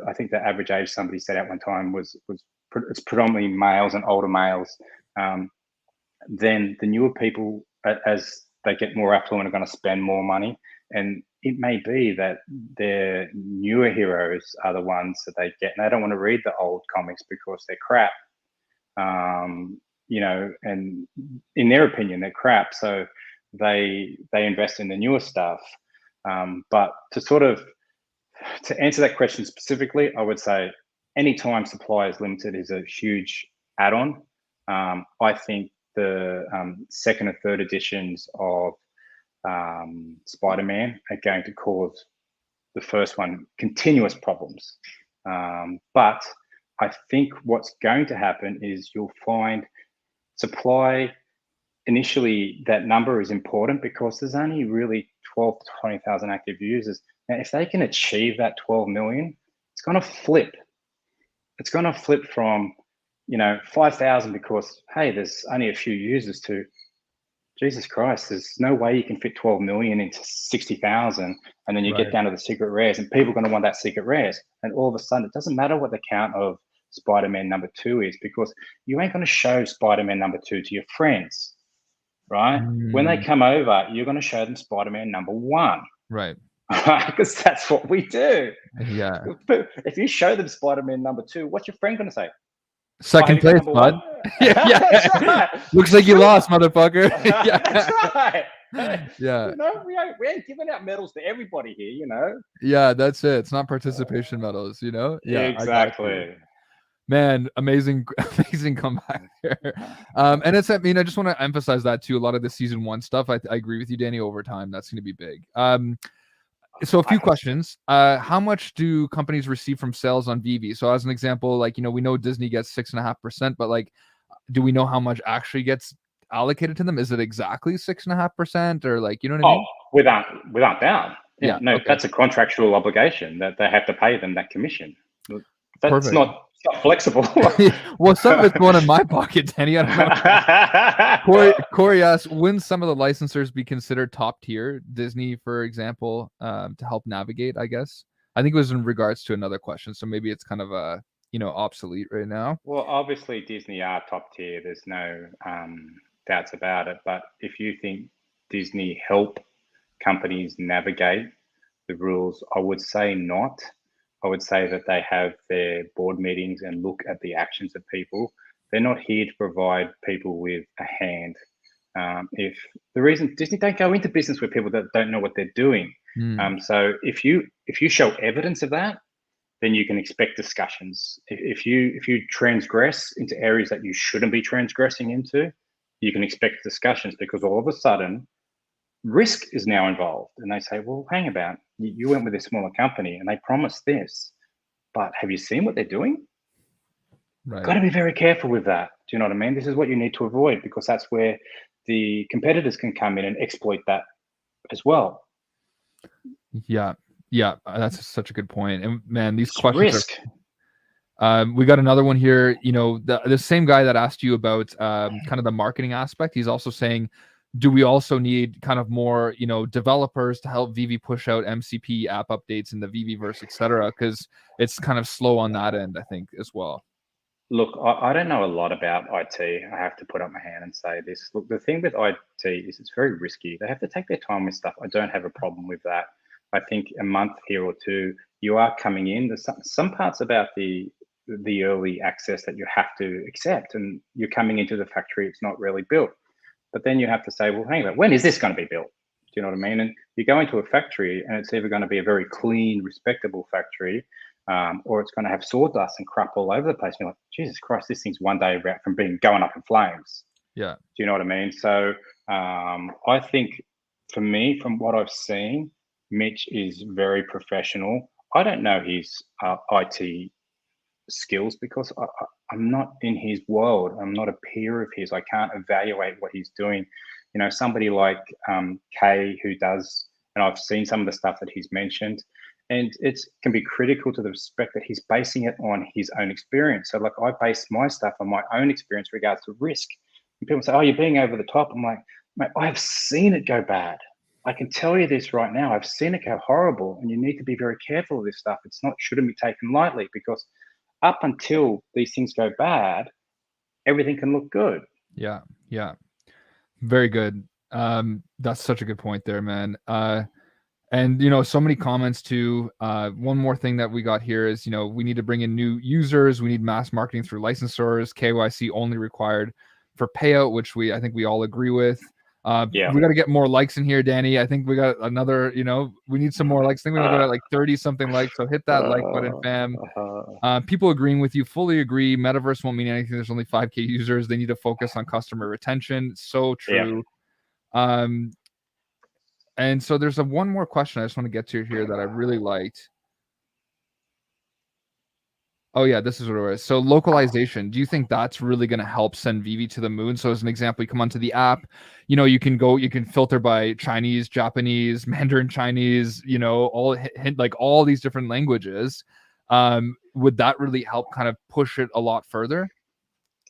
I think the average age somebody said at one time was it's predominantly males and older males. Then the newer people, as they get more affluent, are going to spend more money. And it may be that their newer heroes are the ones that they get, and they don't want to read the old comics because they're crap. And in their opinion, they're crap. So they invest in the newer stuff. But to answer that question specifically, I would say anytime supply is limited is a huge add-on. I think the second or third editions of Spider-Man are going to cause the first one, continuous problems. But I think what's going to happen is you'll find supply initially, that number is important because there's only really 12 to 20,000 active users. Now, if they can achieve that 12 million, it's going to flip. It's going to flip from, 5,000 because, hey, there's only a few users to, Jesus Christ, there's no way you can fit 12 million into 60,000. And then you get down to the secret rares and people are going to want that secret rares. And all of a sudden, it doesn't matter what the count of Spider-Man #2 is because you ain't going to show Spider-Man #2 to your friends. Right? When they come over, you're going to show them Spider-Man #1. Right. Because that's what we do. Yeah. If you show them Spider-Man #2, what's your friend going to say? Second place, bud. Yeah. That's right. Looks like you lost, motherfucker. Yeah. That's right. Yeah. We ain't giving out medals to everybody here, Yeah, that's it. It's not participation medals, Yeah, exactly. Man, amazing comeback there. And it's, I just want to emphasize that too. A lot of the season 1 stuff, I agree with you, Danny. Over time, that's going to be big. So a few questions. How much do companies receive from sales on Veve? So as an example, we know Disney gets 6.5%, but do we know how much actually gets allocated to them? Is it exactly 6.5%, or you know what I mean? Without doubt. Yeah. No, okay. That's a contractual obligation that they have to pay them that commission. That's Perfect. not flexible. Well, some of it's going in my pocket, Danny. I don't know. Corey asks, wouldn't some of the licensors be considered top tier? Disney, for example, to help navigate, I guess. I think it was in regards to another question, so maybe it's kind of obsolete right now. Well, obviously Disney are top tier. There's no doubts about it. But if you think Disney help companies navigate the rules, I would say not. I would say that they have their board meetings and look at the actions of people. They're not here to provide people with a hand. If the reason Disney don't go into business with people that don't know what they're doing. So if you show evidence of that, then you can expect discussions. If you transgress into areas that you shouldn't be transgressing into, you can expect discussions because all of a sudden risk is now involved. And they say, well, hang about, you went with a smaller company and they promised this, but have you seen what they're doing? Right. Got to be very careful with that. Do you know what I mean? This is what you need to avoid because that's where the competitors can come in and exploit that as well. Yeah, that's such a good point. And man, these it's questions risk. We got another one here. The same guy that asked you about kind of the marketing aspect, he's also saying, do we also need kind of more, developers to help Veve push out MCP app updates in the Veveverse, etc.? Because it's kind of slow on that end, I think, as well. Look, I don't know a lot about IT. I have to put up my hand and say this. Look, the thing with IT is it's very risky. They have to take their time with stuff. I don't have a problem with that. I think a month here or two, you are coming in. There's some parts about the early access that you have to accept, and you're coming into the factory. It's not really built. But then you have to say, well, hang on, when is this going to be built? Do you know what I mean? And you go into a factory and it's either going to be a very clean, respectable factory, or it's going to have sawdust and crap all over the place. And you're like, Jesus Christ, this thing's one day from going up in flames. Yeah. Do you know what I mean? So I think for me, from what I've seen, Mitch is very professional. I don't know his IT skills because I'm not in his world. I'm not a peer of his. I can't evaluate what he's doing. Somebody like Kay who does, and I've seen some of the stuff that he's mentioned, and it can be critical to the respect that he's basing it on his own experience. So like I base my stuff on my own experience in regards to risk. And people say, oh, you're being over the top. I'm like, mate, I've seen it go bad. I can tell you this right now. I've seen it go horrible, and you need to be very careful of this stuff. Shouldn't be taken lightly because up until these things go bad, everything can look good. Yeah. Very good. That's such a good point there, man. And so many comments too. One more thing that we got here is, we need to bring in new users. We need mass marketing through licensors. KYC only required for payout, which I think we all agree with. We got to get more likes in here, Danny. I think we got another, we need some more likes. I think we're gonna go to 30 something likes. So hit that like button, fam. People agreeing with you, fully agree. Metaverse won't mean anything. There's only 5K users. They need to focus on customer retention. So true. And And so there's one more question I just want to get to here that I really liked. Oh yeah, this is what it was. So localization, do you think that's really going to help send Vivi to the moon? So as an example, you come onto the app, you can filter by Chinese, Japanese, Mandarin Chinese, all like all these different languages. Would that really help kind of push it a lot further?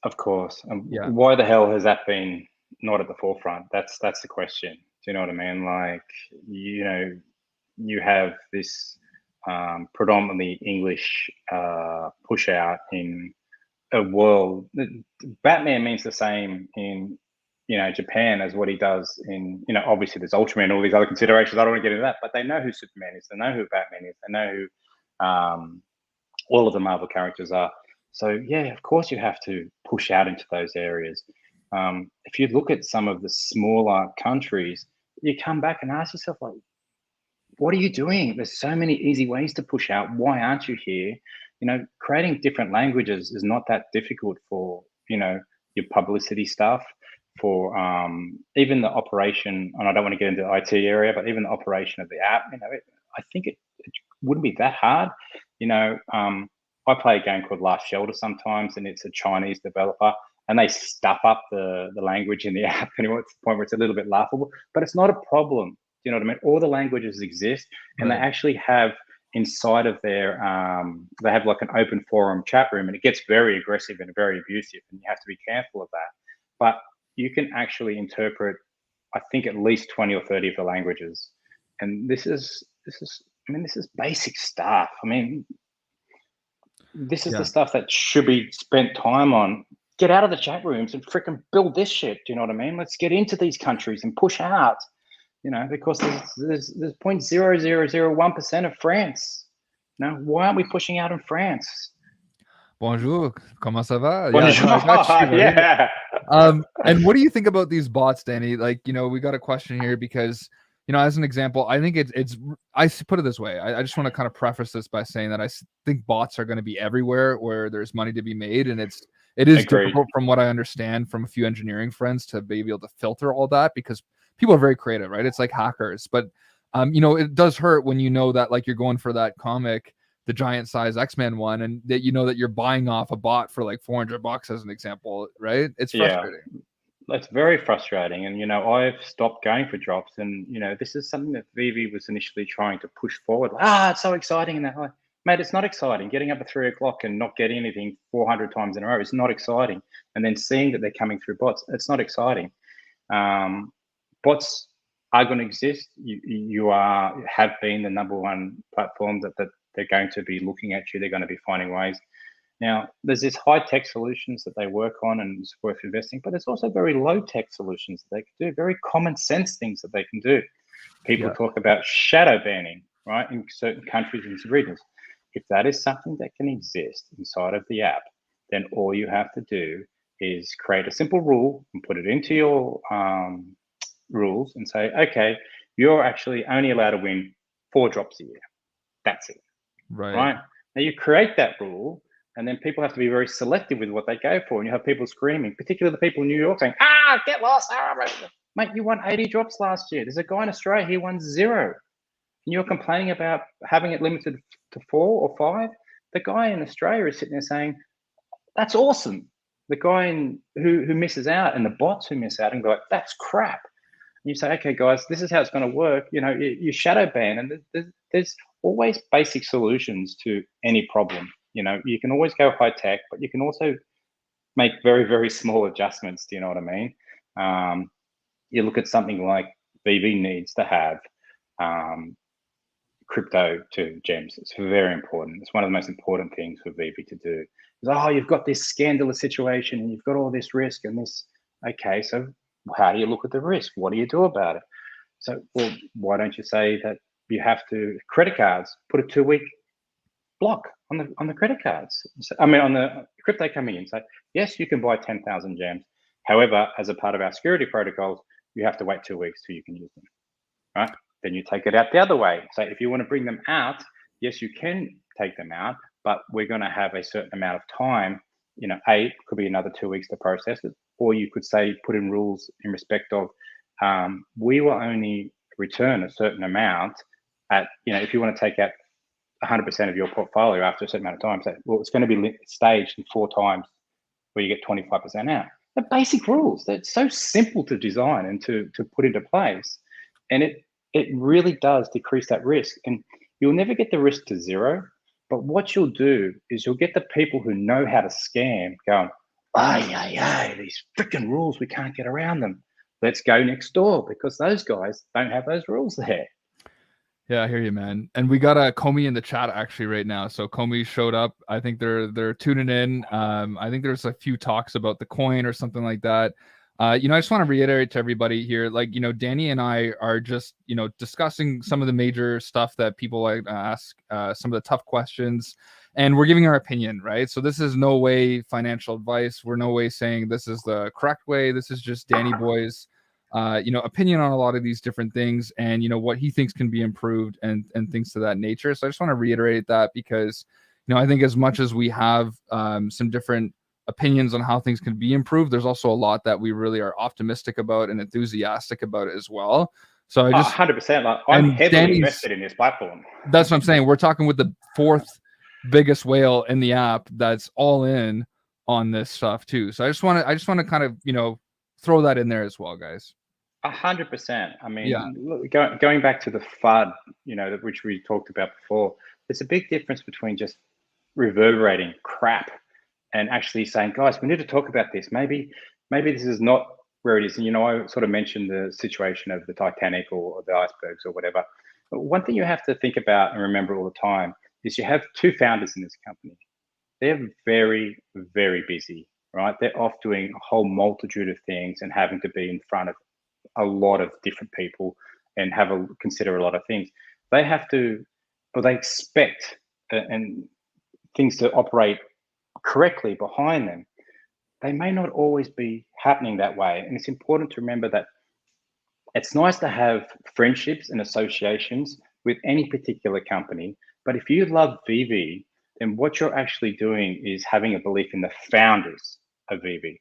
Of course. Yeah. Why the hell has that been not at the forefront? That's the question. Do you know what I mean? Like, you have this predominantly English push out in a world. Batman means the same in Japan as what he does in obviously there's Ultraman and all these other considerations. I don't want to get into that, but they know who Superman is. They know who Batman is. They know who all of the Marvel characters are. So yeah, of course you have to push out into those areas. If you look at some of the smaller countries, you come back and ask yourself, like, what are you doing? There's so many easy ways to push out. Why aren't you here? Creating different languages is not that difficult for your publicity stuff, for even the operation. And I don't want to get into the IT area, but even the operation of the app. I think it wouldn't be that hard. I play a game called Last Shelter sometimes, and it's a Chinese developer, and they stuff up the language in the app, and it's the point where it's a little bit laughable. But it's not a problem. Do you know what I mean? All the languages exist, and Right. they actually have inside of their they have like an open forum chat room, and it gets very aggressive and very abusive, and you have to be careful of that. But you can actually interpret, I think, at least 20 or 30 of the languages, and this is basic stuff. This is Yeah. the stuff that should be spent time on. Get out of the chat rooms and freaking build this shit. Do you know what I mean? Let's get into these countries and push out. Because there's 0.0001% of France. Why aren't we pushing out in France? Bonjour, comment ça va? Yeah, Bonjour. no, I got you, right? Yeah. And what do you think about these bots, Danny? Like, we got a question here because, as an example, I think I put it this way. I just want to kind of preface this by saying that I think bots are going to be everywhere where there's money to be made. And it is Agreed. difficult from what I understand from a few engineering friends to be able to filter all that because people are very creative, right? It's like hackers, but, it does hurt when that like you're going for that comic, the giant size X-Men one, and that that you're buying off a bot for like $400 as an example, right? It's frustrating. Yeah, that's very frustrating. And I've stopped going for drops, and this is something that Veve was initially trying to push forward. It's so exciting, and that, like, mate, it's not exciting. Getting up at 3 o'clock and not getting anything 400 times in a row is not exciting. And then seeing that they're coming through bots, it's not exciting. Bots are going to exist. You have been the number one platform that they're going to be looking at you. They're going to be finding ways. Now, there's this high-tech solutions that they work on, and it's worth investing, but there's also very low-tech solutions that they can do, very common sense things that they can do. People talk about shadow banning, right, in certain countries and regions. If that is something that can exist inside of the app, then all you have to do is create a simple rule and put it into your rules and say, okay, you're actually only allowed to win 4 drops a year. That's it. Right? Now you create that rule, and then people have to be very selective with what they go for. And you have people screaming, particularly the people in New York, saying, get lost. Mate, you won 80 drops last year. There's a guy in Australia, he won 0. And you're complaining about having it limited to 4 or 5. The guy in Australia is sitting there saying, that's awesome. The guy who misses out and the bots who miss out and go like, that's crap. And you say, okay, guys, this is how it's going to work. You shadow ban, and there's always basic solutions to any problem. You can always go high tech, but you can also make very, very small adjustments. Do you know what I mean? You look at something like Veve needs to have crypto to gems. It's very important. It's one of the most important things for Veve to do. You've got this scandalous situation and you've got all this risk and this. Okay, so how do you look at the risk? What do you do about it? So, well, why don't you say that you have to credit cards, put a 2-week block on the credit cards? On the crypto coming in. So yes, you can buy 10,000 gems. However, as a part of our security protocols, you have to wait 2 weeks till you can use them. Right? Then you take it out the other way. So if you want to bring them out, yes, you can take them out, but we're going to have a certain amount of time. It could be another 2 weeks to process it, or you could say put in rules in respect of we will only return a certain amount at, if you want to take out 100% of your portfolio after a certain amount of time, say, well, it's going to be staged in 4 times where you get 25% out. The basic rules. That's so simple to design and to put into place. And it really does decrease that risk. And you'll never get the risk to zero. But what you'll do is you'll get the people who know how to scam going, these freaking rules, we can't get around them. Let's go next door, because those guys don't have those rules there. Yeah, I hear you, man. And we got a Comey in the chat actually right now. So Comey showed up. I think they're tuning in. I think there's a few talks about the coin or something like that. I just want to reiterate to everybody here, like, Danny and I are just, discussing some of the major stuff that people like to ask, some of the tough questions, and we're giving our opinion, right? So this is no way financial advice. We're no way saying this is the correct way. This is just Danny Boy's opinion on a lot of these different things, and what he thinks can be improved and things to that nature. So I just want to reiterate that, because I think as much as we have some different opinions on how things can be improved, there's also a lot that we really are optimistic about and enthusiastic about it as well. So I just 100%. Like, I'm heavily invested in this platform. That's what I'm saying. We're talking with the 4th biggest whale in the app that's all in on this stuff too. So I just want to kind of throw that in there as well, guys. 100%. I mean, yeah. Going back to the FUD, which we talked about before, there's a big difference between just reverberating crap and actually saying, guys, we need to talk about this. Maybe this is not where it is. And, I sort of mentioned the situation of the Titanic or the icebergs or whatever. But one thing you have to think about and remember all the time is you have 2 founders in this company. They're very, very busy, right? They're off doing a whole multitude of things and having to be in front of a lot of different people and consider a lot of things. They have to, or they expect and things to operate correctly behind them. They may not always be happening that way. And it's important to remember that it's nice to have friendships and associations with any particular company. But if you love Veve, then what you're actually doing is having a belief in the founders of Veve.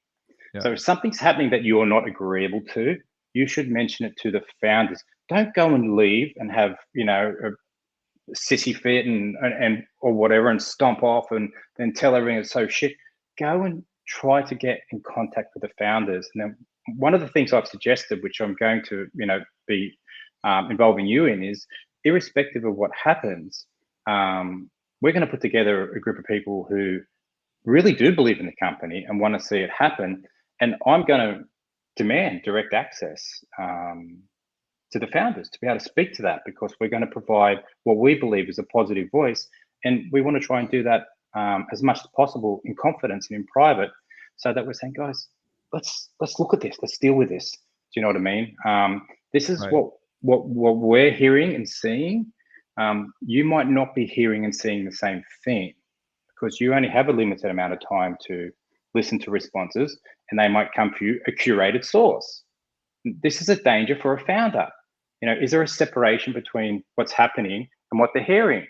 Yeah. So if something's happening that you're not agreeable to, you should mention it to the founders. Don't go and leave and have, a sissy fit and or whatever and stomp off and then tell everything it's so shit. Go and try to get in contact with the founders. And then one of the things I've suggested, which I'm going to, be involving you in, is irrespective of what happens, we're going to put together a group of people who really do believe in the company and want to see it happen. And I'm going to demand direct access to the founders to be able to speak to that, because we're going to provide what we believe is a positive voice. And we want to try and do that as much as possible in confidence and in private, so that we're saying, guys, let's look at this. Let's deal with this. Do you know what I mean? This is right. what we're hearing and seeing. You might not be hearing and seeing the same thing, because you only have a limited amount of time to listen to responses, and they might come from a curated source. This is a danger for a founder. Is there a separation between what's happening and what they're hearing?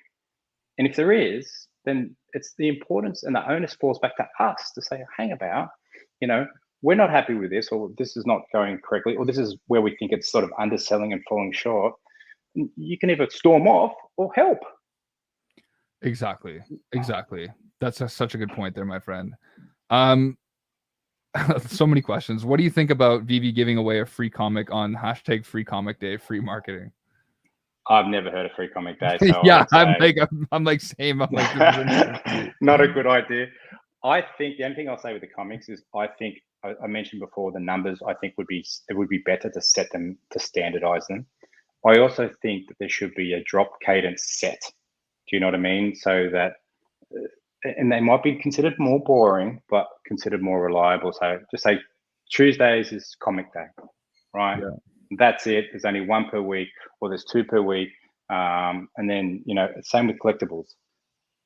And if there is, then it's the importance and the onus falls back to us to say, hang about, we're not happy with this, or this is not going correctly, or this is where we think it's sort of underselling and falling short. You can either storm off or help. Exactly. That's such a good point there, my friend. So many questions. What do you think about Veve giving away a free comic on #FreeComicDay, free marketing? I've never heard of Free Comic Day. So yeah, I'm like same. I'm like, not a good idea. I think the only thing I'll say with the comics is I think I mentioned before the numbers. I think it would be better to set them to standardize them. I also think that there should be a drop cadence set. Do you know what I mean? So that. And they might be considered more boring, but considered more reliable. So just say Tuesdays is comic day, right? Yeah. That's it. There's only 1 per week, or there's 2 per week. And then, same with collectibles.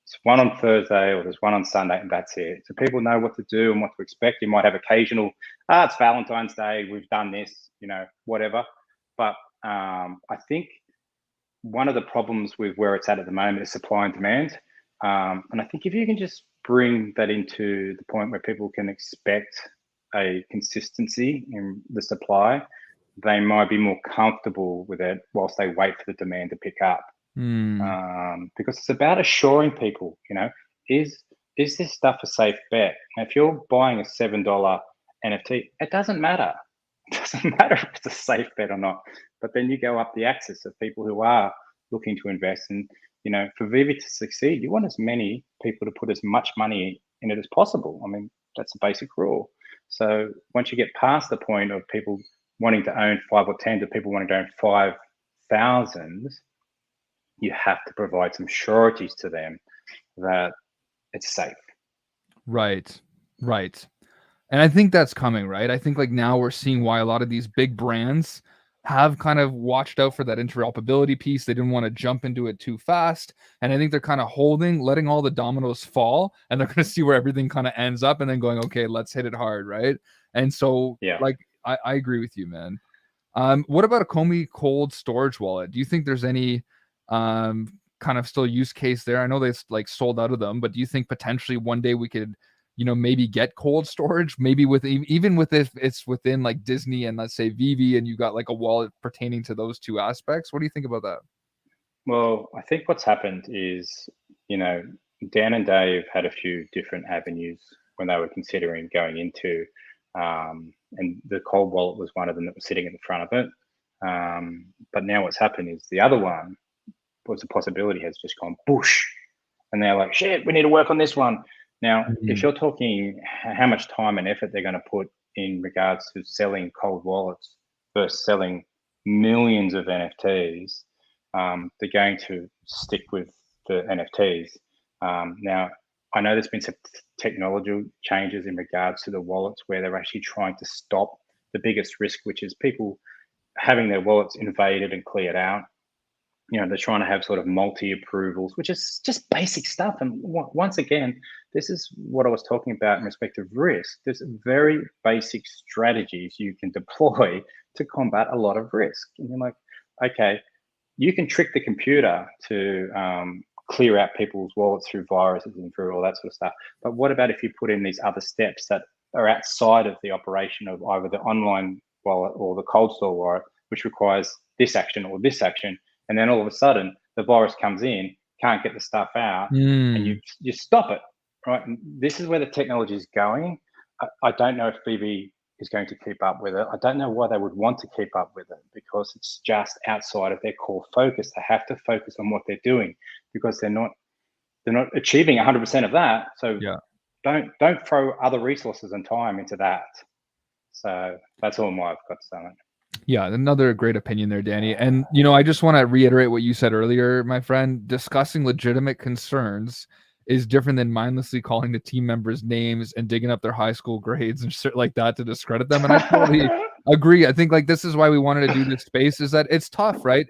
It's 1 on Thursday, or there's 1 on Sunday, and that's it. So people know what to do and what to expect. You might have occasional, it's Valentine's Day, we've done this, whatever. But I think one of the problems with where it's at the moment is supply and demand. And I think if you can just bring that into the point where people can expect a consistency in the supply, they might be more comfortable with it whilst they wait for the demand to pick up. Because it's about assuring people, is this stuff a safe bet? And if you're buying a $7 NFT, it doesn't matter. It doesn't matter if it's a safe bet or not. But then you go up the axis of people who are looking to invest. And, for Vivi to succeed, you want as many people to put as much money in it as possible. I mean, that's a basic rule. So once you get past the point of people wanting to own 5 or 10 to people wanting to own 5,000, you have to provide some sureties to them that it's safe. Right. And I think that's coming, right? I think like now we're seeing why a lot of these big brands have kind of watched out for that interoperability piece. They didn't want to jump into it too fast. And I think they're kind of letting all the dominoes fall, and they're going to see where everything kind of ends up and then going, okay, let's hit it hard, right? And so like, I agree with you, man. What about a Omi cold storage wallet? Do you think there's any kind of still use case there? I know they like sold out of them, but do you think potentially one day we could maybe get cold storage, maybe with even with if it's within like Disney and let's say Veve, and you got like a wallet pertaining to those two aspects? What do you think about that? Well, I think what's happened is, Dan and Dave had a few different avenues when they were considering going into, and the cold wallet was one of them that was sitting at the front of it. But now what's happened is the other one was a possibility has just gone bush, and they're like, shit, we need to work on this one. Now, if you're talking how much time and effort they're going to put in regards to selling cold wallets versus selling millions of NFTs, they're going to stick with the NFTs. Now, I know there's been some technological changes in regards to the wallets where they're actually trying to stop the biggest risk, which is people having their wallets invaded and cleared out. They're trying to have sort of multi-approvals, which is just basic stuff. And once again, this is what I was talking about in respect of risk. There's very basic strategies you can deploy to combat a lot of risk. And you're like, okay, you can trick the computer to clear out people's wallets through viruses and through all that sort of stuff. But what about if you put in these other steps that are outside of the operation of either the online wallet or the cold store wallet, which requires this action or this action? And then all of a sudden, the virus comes in, can't get the stuff out, and you stop it, right? And this is where the technology is going. I don't know if Veve is going to keep up with it. I don't know why they would want to keep up with it, because it's just outside of their core focus. They have to focus on what they're doing, because they're not achieving 100% of that. So don't throw other resources and time into that. So that's all I've got to say on it. Yeah, another great opinion there, Danny. And, I just want to reiterate what you said earlier, my friend. Discussing legitimate concerns is different than mindlessly calling the team members names and digging up their high school grades and shit like that to discredit them. And I totally agree. I think like this is why we wanted to do this space, is that it's tough, right?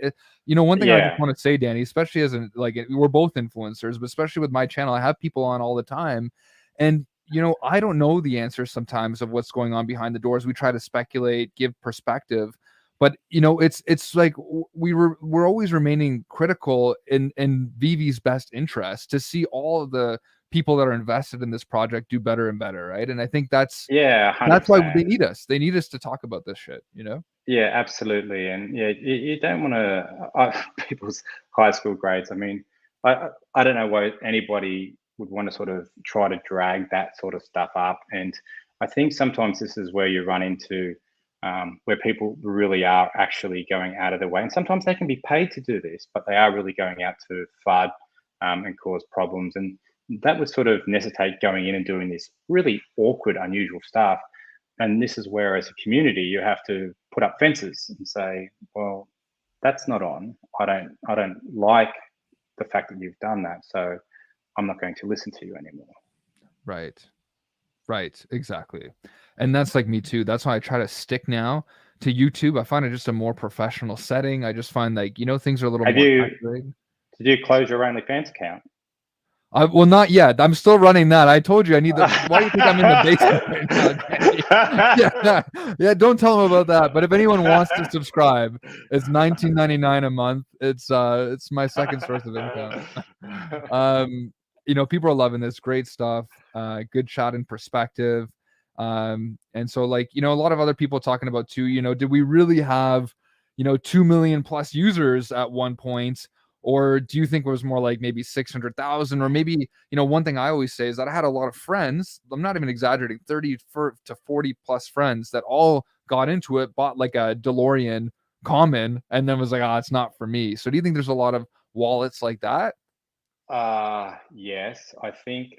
One thing I just want to say, Danny, especially as we're both influencers, but especially with my channel, I have people on all the time. And I don't know the answers sometimes of what's going on behind the doors. We try to speculate, give perspective, but it's like we're always remaining critical in Vive's best interest to see all of the people that are invested in this project do better and better, right? And I think that's 100%. That's why they need us. They need us to talk about this shit, Yeah, absolutely. And you don't want to people's high school grades. I mean, I don't know why anybody would want to sort of try to drag that sort of stuff up. And I think sometimes this is where you run into where people really are actually going out of their way. And sometimes they can be paid to do this, but they are really going out to FUD and cause problems. And that would sort of necessitate going in and doing this really awkward, unusual stuff. And this is where, as a community, you have to put up fences and say, well, that's not on. I don't like the fact that you've done that. So I'm not going to listen to you anymore. Right. Exactly. And that's like me too. That's why I try to stick now to YouTube. I find it just a more professional setting. I just find things are a little more accurate. Did you close your OnlyFans account? Well, not yet. I'm still running that. I told you I need the. Why do you think I'm in the basement right now? Yeah. Don't tell them about that. But if anyone wants to subscribe, it's $19.99 a month. It's my second source of income. People are loving this. Great stuff. Good shot in perspective. And so like, you know, a lot of other people talking about too, you know, did we really have, you know, 2 million plus users at one point? Or do you think it was more like maybe 600,000? Or maybe, you know, one thing I always say is that I had a lot of friends, I'm not even exaggerating, 30 to 40 plus friends that all got into it, bought like a DeLorean common, and then was like, it's not for me. So do you think there's a lot of wallets like that? Yes, I think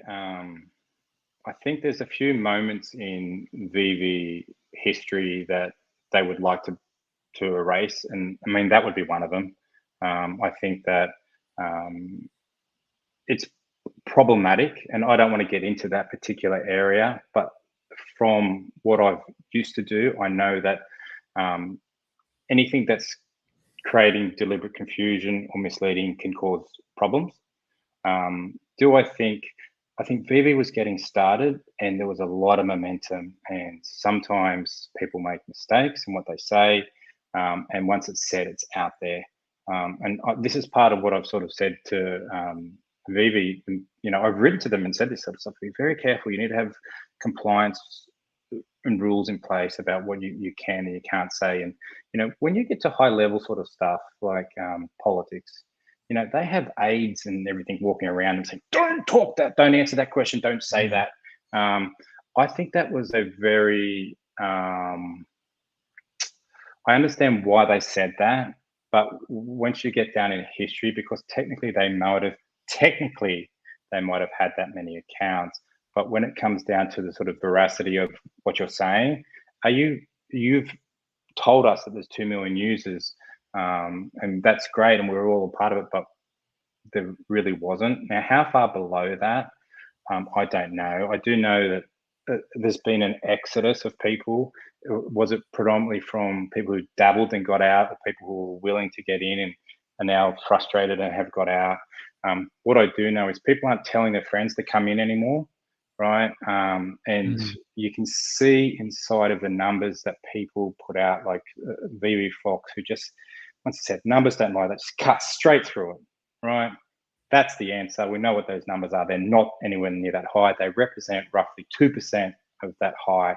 there's a few moments in VV history that they would like to erase, and I mean that would be one of them. I think that um, it's problematic, and I don't want to get into that particular area, but from what I've used to do, I know that um, anything that's creating deliberate confusion or misleading can cause problems. Do I think? I think Veve was getting started, and there was a lot of momentum. And sometimes people make mistakes in what they say, and once it's said, it's out there. This is part of what I've sort of said to Veve. You know, I've written to them and said this sort of stuff. Be very careful. You need to have compliance and rules in place about what you can and you can't say. And you know, when you get to high level sort of stuff like politics, you know, they have aides and everything walking around and saying, "Don't talk that, don't answer that question, don't say that." I think that was a very I understand why they said that, but once you get down in history, because technically they might have had that many accounts, but when it comes down to the sort of veracity of what you're saying, are you've told us that there's 2 million users, and that's great, and we're all a part of it, but there really wasn't. Now, how far below that? I don't know. I do know that there's been an exodus of people. Was it predominantly from people who dabbled and got out, or people who were willing to get in and are now frustrated and have got out? What I do know is people aren't telling their friends to come in anymore, right? And you can see inside of the numbers that people put out, like VV Fox, who just, once I said, numbers don't lie, they just cut straight through it, right? That's the answer. We know what those numbers are. They're not anywhere near that high. They represent roughly 2% of that high.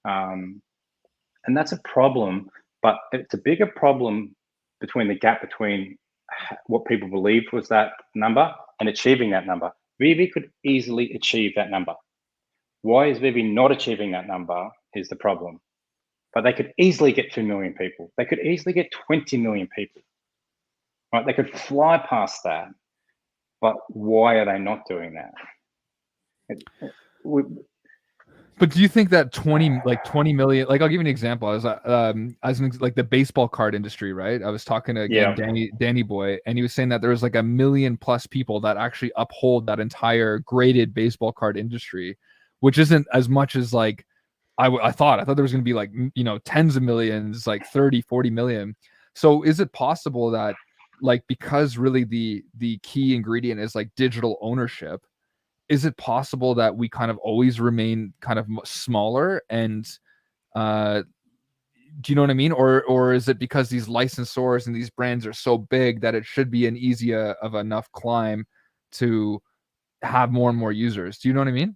And that's a problem, but it's a bigger problem between the gap between what people believed was that number and achieving that number. Vivi could easily achieve that number. Why is Vivi not achieving that number is the problem. But they could easily get 2 million people. They could easily get 20 million people. Right? They could fly past that. But why are they not doing that? But do you think that 20 million, like I'll give you an example. I was like the baseball card industry, right? I was talking to again Danny Boy, and he was saying that there was like 1 million plus people that actually uphold that entire graded baseball card industry, which isn't as much as like I thought there was going to be like, you know, tens of millions, like 30, 40 million. So is it possible that like, because really the key ingredient is like digital ownership, is it possible that we kind of always remain kind of smaller? And do you know what I mean? Or is it because these licensors and these brands are so big that it should be an easier of enough climb to have more and more users? Do you know what I mean?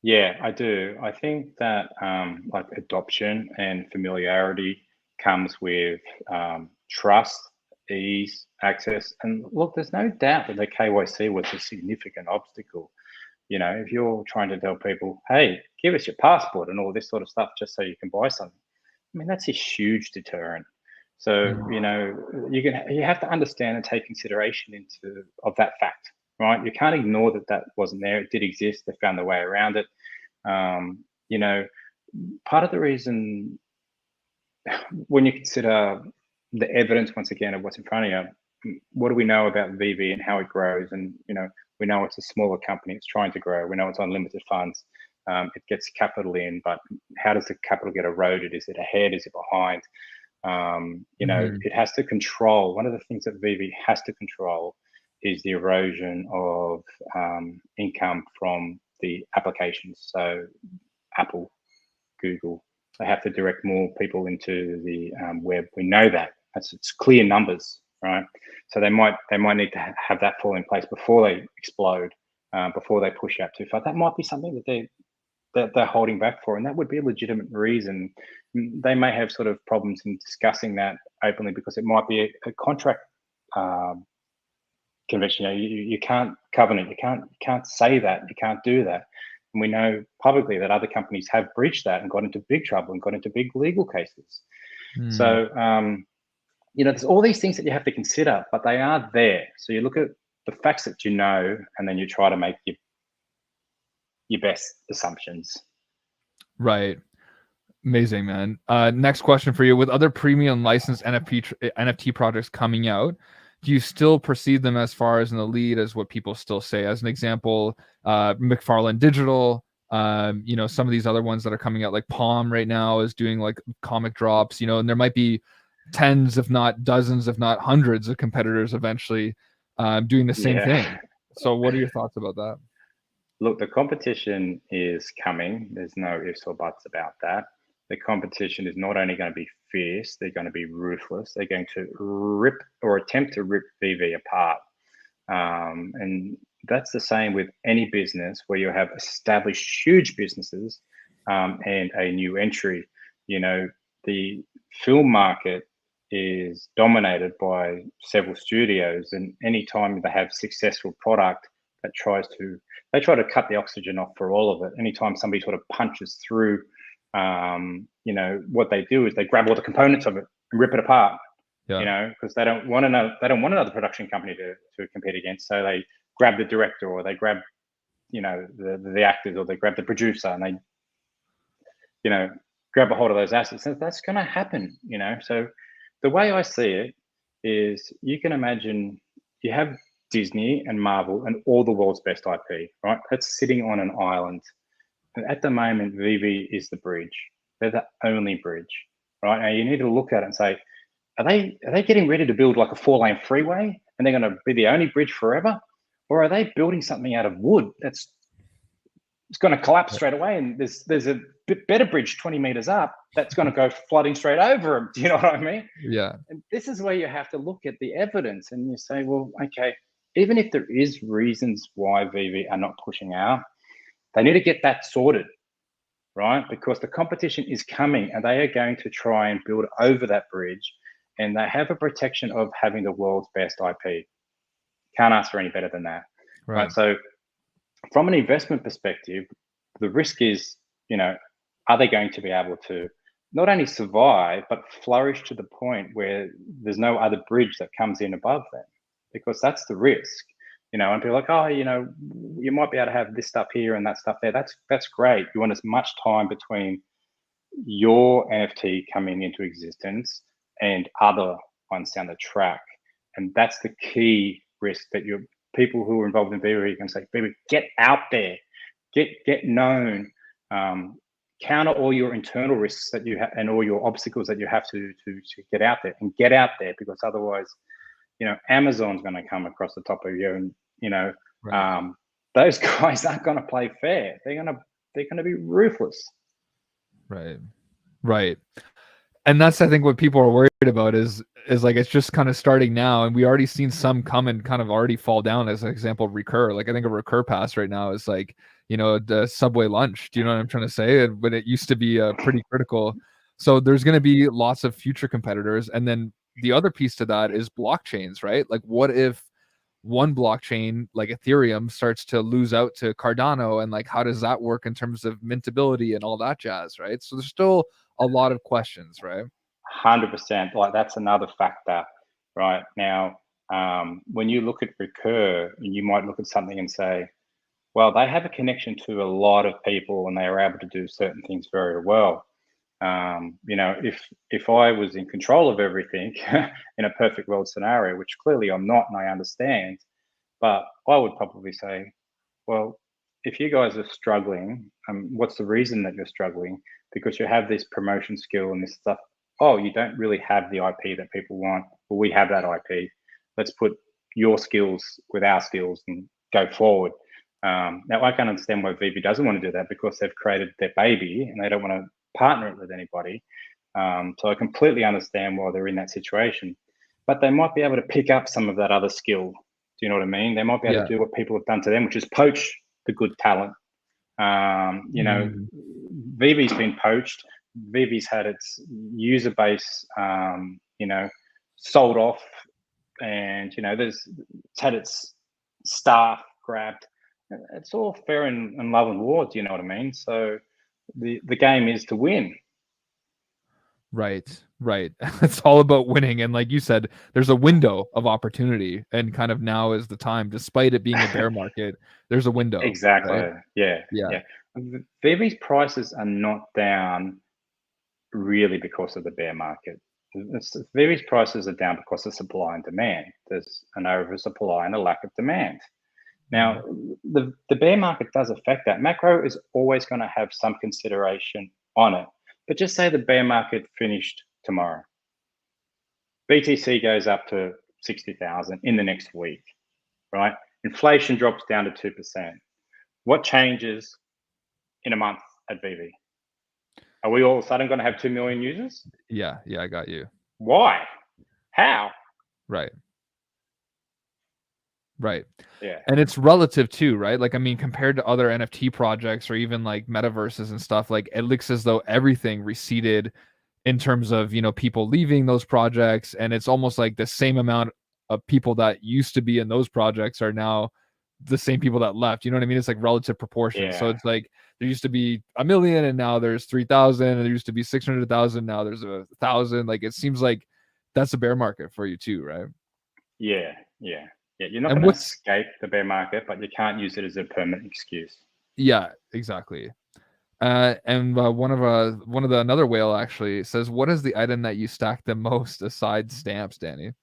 Yeah, I do. I think that like adoption and familiarity comes with trust, ease, access. And look, there's no doubt that the KYC was a significant obstacle. You know, if you're trying to tell people, hey, give us your passport and all this sort of stuff just so you can buy something, I mean, that's a huge deterrent. So, you know, you have to understand and take consideration into of that fact, right? You can't ignore that that wasn't there. It did exist. They found their way around it. You know, part of the reason when you consider the evidence once again of what's in front of you, what do we know about VV and how it grows? And you know, we know it's a smaller company. It's trying to grow. We know it's on limited funds. It gets capital in, but how does the capital get eroded? Is it ahead? Is it behind? You know, it has to control. One of the things that VV has to control is the erosion of income from the applications. So Apple, Google, they have to direct more people into the web. We know that. It's clear numbers, right? So they might need to have that fall in place before they explode, before they push out too far. That might be something that that they're holding back for, and that would be a legitimate reason. They may have sort of problems in discussing that openly because it might be a contract convention. You can't covenant, you can't say that, you can't do that. And we know publicly that other companies have breached that and got into big trouble and got into big legal cases. So there's all these things that you have to consider, but they are there. So you look at the facts that you know, and then you try to make your best assumptions. Right. Amazing, man. Next question for you. With other premium licensed NFT projects coming out, do you still perceive them as far as in the lead as what people still say? As an example, McFarlane Digital, some of these other ones that are coming out, like Palm right now is doing like comic drops, and there might be tens, if not dozens, if not hundreds of competitors eventually doing the same thing. So what are your thoughts about that? Look, the competition is coming. There's no ifs or buts about that. The competition is not only going to be fierce, they're going to be ruthless. They're going to rip or attempt to rip Veve apart. And that's the same with any business where you have established huge businesses and a new entry. The film market is dominated by several studios, and anytime they have successful product that they try to cut the oxygen off for all of it. Anytime somebody sort of punches through, what they do is they grab all the components of it and rip it apart. Because they don't want another production company to compete against. So they grab the director, or they grab, the actors, or they grab the producer, and they, grab a hold of those assets. And that's going to happen, So the way I see it is, you can imagine you have Disney and Marvel and all the world's best IP, right? That's sitting on an island. And at the moment, Veve is the bridge. They're the only bridge, right? Now you need to look at it and say, are they getting ready to build like a 4-lane freeway and they're going to be the only bridge forever? Or are they building something out of wood it's going to collapse straight away, and there's a bit better bridge 20 meters up that's going to go flooding straight over them? Do you know what I mean? Yeah. And this is where you have to look at the evidence and you say, well, okay, even if there is reasons why Veve are not pushing out, they need to get that sorted, right? Because the competition is coming and they are going to try and build over that bridge, and they have a protection of having the world's best IP. Can't ask for any better than that, right? So from an investment perspective, the risk is, are they going to be able to not only survive, but flourish to the point where there's no other bridge that comes in above them? Because that's the risk, and people are like, oh, you might be able to have this stuff here and that stuff there. That's great. You want as much time between your NFT coming into existence and other ones down the track. And that's the key risk that people who are involved in Veve can say, Veve, get out there, get known, counter all your internal risks that you have and all your obstacles that you have to get out there, and get out there, because otherwise, Amazon's going to come across the top of you, and those guys aren't going to play fair. They're going to be ruthless. Right. And that's, I think, what people are worried about is like, it's just kind of starting now, and we already seen some come and kind of already fall down. As an example, Recur. Like, I think a Recur pass right now is like, the Subway lunch. Do you know what I'm trying to say? When it used to be pretty critical. So there's going to be lots of future competitors. And then the other piece to that is blockchains, right? Like, what if one blockchain like Ethereum starts to lose out to Cardano, and like, how does that work in terms of mintability and all that jazz, right? So there's still a lot of questions, right? 100%. Like, that's another factor right now. When you look at Recur, you might look at something and say, well, they have a connection to a lot of people and they are able to do certain things very well. If I was in control of everything in a perfect world scenario, which clearly I'm not, and I understand, but I would probably say, well, if you guys are struggling, what's the reason that you're struggling? Because you have this promotion skill and this stuff. Oh, you don't really have the IP that people want. Well, we have that IP. Let's put your skills with our skills and go forward. Now, I can understand why Veve doesn't want to do that, because they've created their baby and they don't want to partner it with anybody. So I completely understand why they're in that situation. But they might be able to pick up some of that other skill. Do you know what I mean? They might be able to do what people have done to them, which is poach the good talent, You know, Mm. Veve's been poached. Veve's had its user base, you know, sold off, and you know, it's had its staff grabbed. It's all fair in love and war. Do you know what I mean? So the game is to win. Right, right. It's all about winning, and like you said, there's a window of opportunity, and kind of now is the time, despite it being a bear market, there's a window, right? Exactly. Yeah. Yeah. Yeah. Veve's prices are not down really because of the bear market. Various prices are down because of supply and demand. There's an oversupply and a lack of demand. Now, Mm. the bear market does affect that. Macro is always going to have some consideration on it. But just say the bear market finished tomorrow. BTC goes up to 60,000 in the next week, right? Inflation drops down to 2%. What changes in a month at VV? Are we all of a sudden going to have 2 million users? Yeah, yeah, I got you. Why? How? Right. Right. Yeah. And it's relative too, right? Like, I mean, compared to other NFT projects or even like metaverses and stuff, like it looks as though everything receded in terms of, you know, people leaving those projects. And it's almost like the same amount of people that used to be in those projects are now the same people that left. You know what I mean? It's like relative proportions. So Yeah. it's like there used to be a million and now there's 3,000, and there used to be 600,000. Now there's 1,000. Like it seems like that's a bear market for you too, right? Yeah. Yeah. Yeah. You're not And going to what's escape the bear market, but you can't use it as a permanent excuse. yeah, exactly. And one of the another whale actually says, "What is the item that you stack the most aside stamps, Danny?"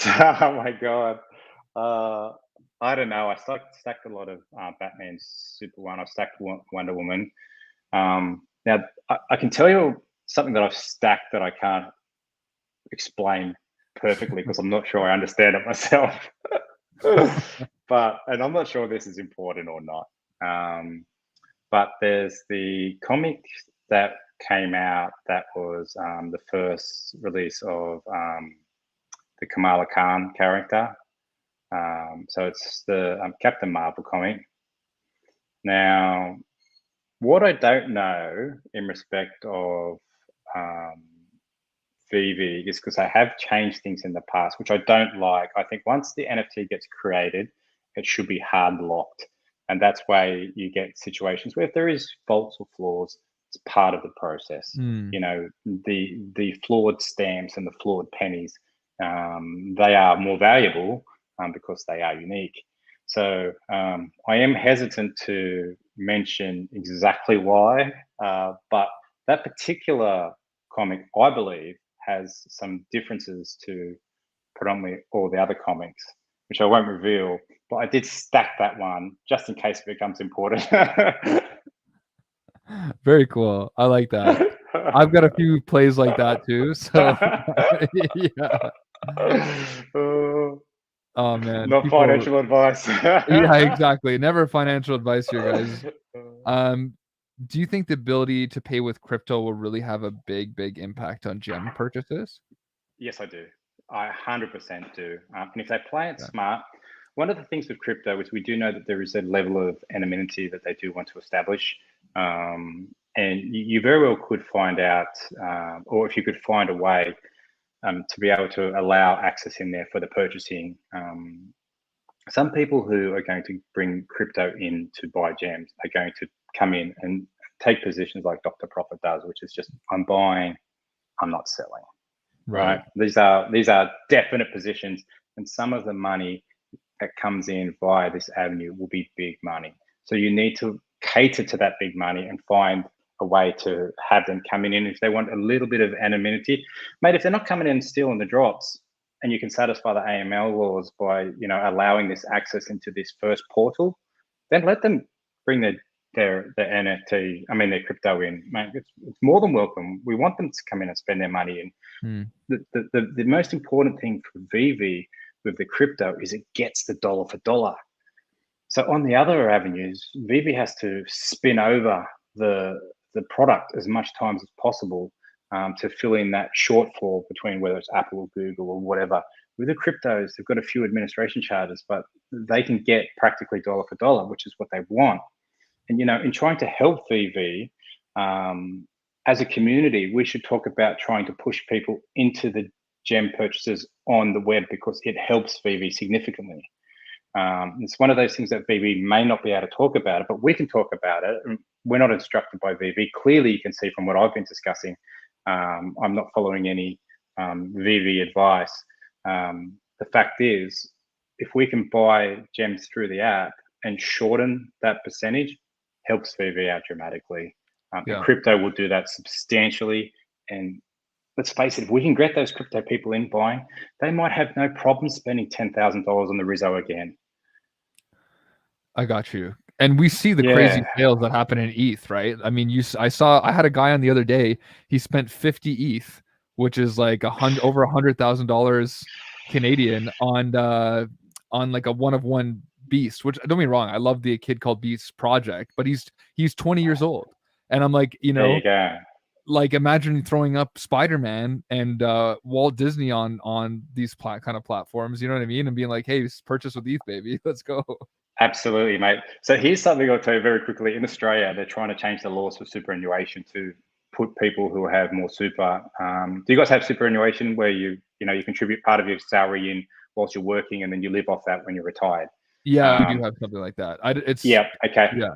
Oh my god. Uh, I don't know. I stacked a lot of Batman Super One. I've stacked Wonder Woman. Now I can tell you something that I've stacked that I can't explain perfectly because I'm not sure I understand it myself. But and I'm not sure this is important or not. But there's the comic that came out that was the first release of the Kamala Khan character. So it's the Captain Marvel comic. Now, what I don't know in respect of um, VV is because I have changed things in the past, which I don't like. I think once the NFT gets created, it should be hard locked. And that's why you get situations where if there is faults or flaws, it's part of the process. Hmm. You know, the flawed stamps and the flawed pennies, they are more valuable because they are unique. So I am hesitant to mention exactly why, but that particular comic, I believe, has some differences to predominantly all the other comics, which I won't reveal. But I did stack that one just in case it becomes important. Very cool. I like that. I've got a few plays like that too. So yeah. Oh, Oh man, not people. financial advice. Yeah, exactly. Never financial advice here, guys. Um, do you think the ability to pay with crypto will really have a big impact on gem purchases? Yes, I do. I 100% do. And if they play it Yeah. smart, one of the things with crypto is we do know that there is a level of anonymity that they do want to establish. And you very well could find out, or if you could find a way to be able to allow access in there for the purchasing. Some people who are going to bring crypto in to buy gems are going to come in and take positions like Dr. Profit does, which is just I'm buying, I'm not selling. Right. Right? These are definite positions, and some of the money that comes in via this avenue will be big money. So you need to cater to that big money and find a way to have them coming in if they want a little bit of anonymity. Mate, if they're not coming in and stealing the drops, and you can satisfy the AML laws by allowing this access into this first portal, then let them bring their NFT, I mean their crypto in. Mate, it's more than welcome. We want them to come in and spend their money in. Hmm. The most important thing for VV with the crypto is it gets the dollar for dollar. So on the other avenues, VV has to spin over the product as much times as possible to fill in that shortfall between whether it's Apple or Google or whatever. With the cryptos, they've got a few administration charges, but they can get practically dollar for dollar, which is what they want. And, in trying to help VV, as a community, we should talk about trying to push people into the gem purchases on the web because it helps VV significantly. It's one of those things that VV may not be able to talk about it, but we can talk about it. We're not instructed by VV. Clearly, you can see from what I've been discussing, I'm not following any VV advice. The fact is, if we can buy gems through the app and shorten that percentage, helps VV out dramatically. And crypto will do that substantially. And let's face it, if we can get those crypto people in buying, they might have no problem spending $10,000 on the Rizzo again. I got you. And we see the crazy sales that happen in ETH, right? I mean, I had a guy on the other day. He spent 50 ETH, which is like over $100,000 Canadian on like a one-of-one beast. Which, don't get me wrong, I love the Kid Called Beast project, but he's 20 years old, and I'm like, there you go. Like imagine throwing up Spider-Man and Walt Disney on these kind of platforms, you know what I mean, and being like, hey, purchase with ETH, baby, let's go. Absolutely, mate. So here's something I'll tell you very quickly. In Australia, they're trying to change the laws for superannuation to put people who have more super. Do you guys have superannuation where you contribute part of your salary in whilst you're working and then you live off that when you're retired? Yeah, we do have something like that. Okay. Yeah.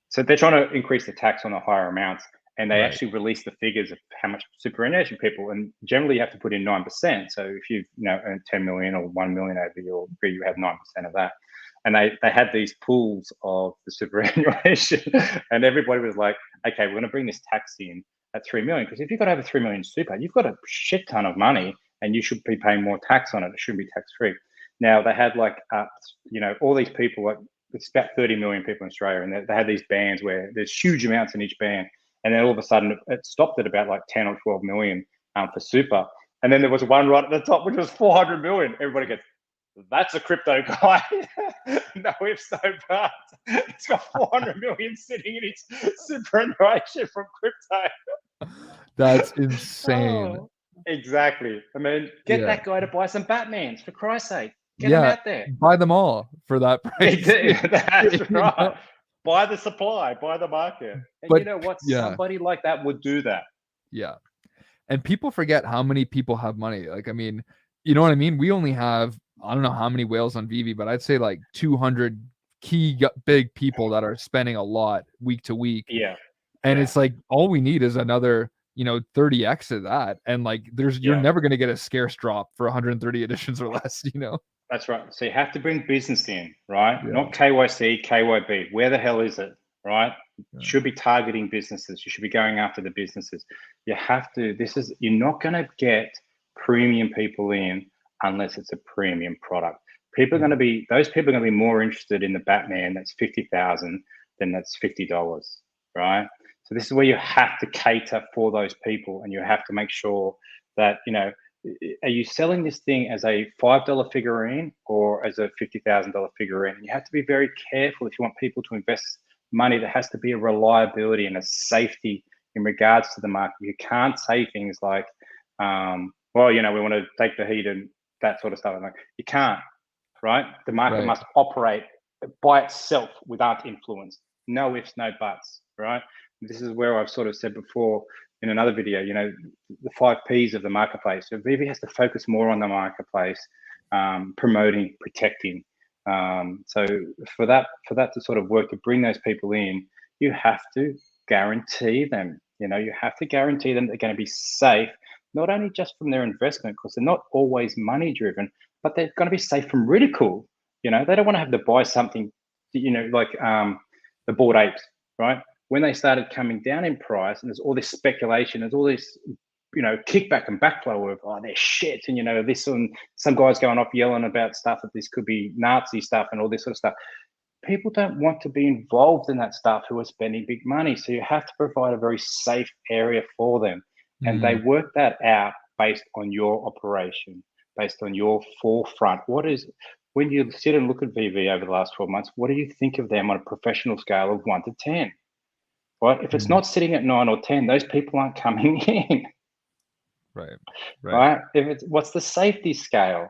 So they're trying to increase the tax on the higher amounts, and they actually release the figures of how much superannuation people, and generally you have to put in 9%. So if you've earned 10 million or 1 million over your career, you have 9% of that. And they had these pools of the superannuation, and everybody was like, okay, we're going to bring this tax in at 3 million, because if you've got over 3 million super, you've got a shit ton of money and you should be paying more tax on it. It shouldn't be tax free. Now they had like, all these people, like it's about 30 million people in Australia, and they had these bands where there's huge amounts in each band. And then all of a sudden it stopped at about like 10 or 12 million for super. And then there was one right at the top, which was 400 million. Everybody goes, that's a crypto guy. No ifs, no buts. It's got 400 million sitting in its superannuation from crypto. That's insane. Oh, exactly. I mean, get that guy to buy some Batmans, for Christ's sake. Get them out there. Buy them all for that price. That's right. Buy the supply, buy the market. And but, you know what? Somebody like that would do that. Yeah. And people forget how many people have money. Like, I mean, you know what I mean? We only have, I don't know how many whales on Veve, but I'd say like 200 key big people that are spending a lot week to week. Yeah. And it's like, all we need is another, 30x of that. And like, you're never going to get a scarce drop for 130 editions or less, That's right. So you have to bring business in, right? Yeah. Not KYC, KYB. Where the hell is it, right? You should be targeting businesses. You should be going after the businesses. You have to, you're not going to get premium people in unless it's a premium product. Those people are going to be more interested in the Batman that's 50,000 than that's $50, right? So this is where you have to cater for those people, and you have to make sure that, are you selling this thing as a $5 figurine or as a $50,000 figurine? And you have to be very careful if you want people to invest money. There has to be a reliability and a safety in regards to the market. You can't say things like, we want to take the heat and that sort of stuff. Like, you can't, right? The market must operate by itself without influence. No ifs, no buts, right? This is where I've sort of said before in another video, the 5 Ps of the marketplace. So Veve has to focus more on the marketplace, promoting, protecting. So for that to sort of work, to bring those people in, you have to guarantee them. You have to guarantee them they're going to be safe, not only just from their investment, because they're not always money driven, but they're going to be safe from ridicule. They don't want to have to buy something, like the Bored Apes, right? When they started coming down in price, and there's all this speculation, there's all this, kickback and backflow of, they're shit, and this and some guys going off yelling about stuff that this could be Nazi stuff and all this sort of stuff. People don't want to be involved in that stuff who are spending big money. So you have to provide a very safe area for them. And they work that out based on your operation, based on your forefront. When you sit and look at Veve over the last 12 months, what do you think of them on a professional scale of 1 to 10? Right? If it's not sitting at 9 or 10, those people aren't coming in. Right? What's the safety scale?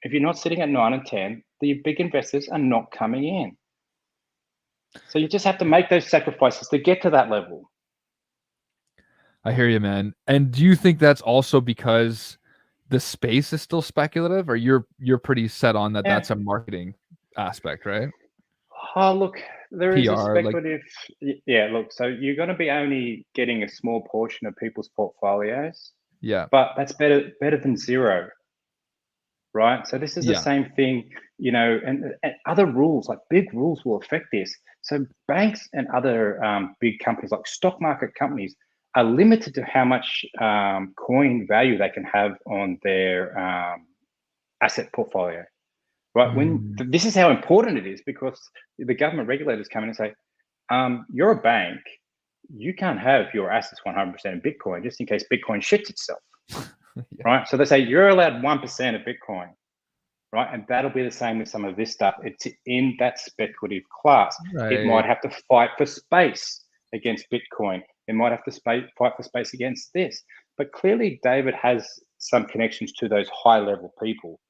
If you're not sitting at 9 and 10, the big investors are not coming in. So you just have to make those sacrifices to get to that level. I hear you, man. And do you think that's also because the space is still speculative, or you're pretty set on that Yeah. that's a marketing aspect, right? Oh, look, there is a PR, like, speculative. Yeah, look, so you're going to be only getting a small portion of people's portfolios, yeah, but that's better than zero, right? So this is the yeah. same thing, and other rules, like big rules, will affect this. So banks and other big companies, like stock market companies, are limited to how much coin value they can have on their asset portfolio. Right? Mm, This is how important it is, because the government regulators come in and say, "You're a bank. You can't have your assets 100% in Bitcoin, just in case Bitcoin shits itself." yeah, Right? So they say you're allowed 1% of Bitcoin, right? And that'll be the same with some of this stuff. It's in that speculative class. It right. might have to fight for space against Bitcoin. It might have to fight for space against this. But clearly, David has some connections to those high level people.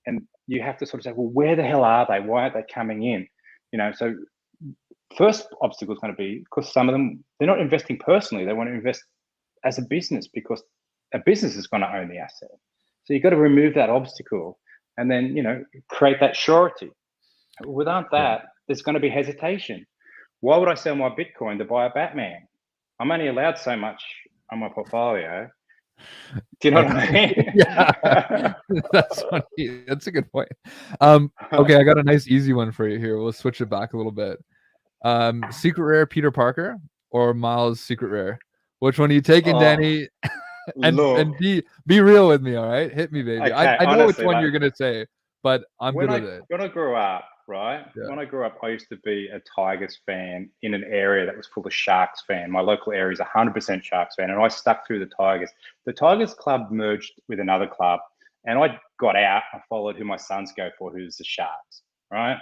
And you have to sort of say, well, where the hell are they? Why aren't they coming in? So first obstacle is going to be because some of them, they're not investing personally. They want to invest as a business, because a business is going to own the asset. So you've got to remove that obstacle and then, create that surety. Without Yeah. that, there's going to be hesitation. Why would I sell my Bitcoin to buy a Batman? I'm only allowed so much on my portfolio. Do you know what I Yeah, mean? that's funny. That's a good point. Okay, I got a nice easy one for you here. We'll switch it back a little bit. Secret rare Peter Parker or Miles Secret Rare? Which one are you taking, Oh, Danny? And look. be real with me, all right? Hit me, baby. Okay, I know which honestly, one like, you're gonna say, but I'm when good I with it. when I grew up, right? Yeah. When I grew up, I used to be a Tigers fan in an area that was full of Sharks fan. My local area is 100% Sharks fan, and I stuck through the Tigers. The Tigers club merged with another club, and I got out. I followed who my sons go for, who's the Sharks, right?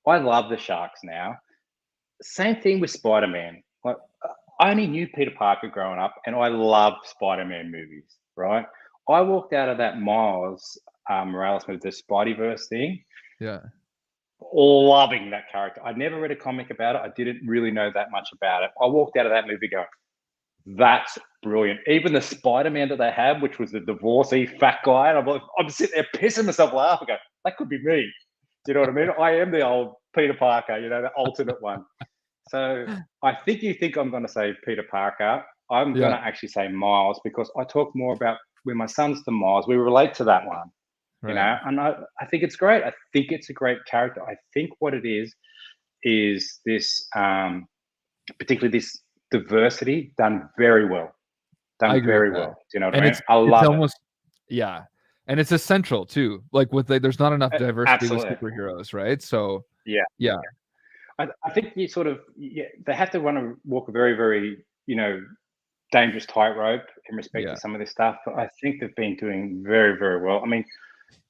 I love the Sharks now. Same thing with Spider Man. Like, I only knew Peter Parker growing up, and I loved Spider Man movies, right? I walked out of that Miles Morales movie, the Spideyverse thing, Yeah. loving that character. I'd never read a comic about it. I didn't really know that much about it. I walked out of that movie going, that's brilliant. Even the Spider-Man that they have, which was the divorcee fat guy, and I'm sitting there pissing myself laughing, going, that could be me. Do you know what I mean? I am the old Peter Parker, the alternate one. So I think you think I'm going to say Peter Parker. I'm going Yeah. to actually say Miles, because I talk more about when my son's to Miles. We relate to that one, Right. and I think it's great. I think it's a great character. I think what it is this, particularly this diversity done very well. I Done agree with very that. well. Do you know what I And mean? I it's love it. almost, yeah. And it's essential too. Like there's not enough diversity with Absolutely. superheroes, right? So Yeah. yeah. I think you sort of, they have to want to walk a very, very, dangerous tightrope in respect to Yeah. some of this stuff. But I think they've been doing very, very well. I mean,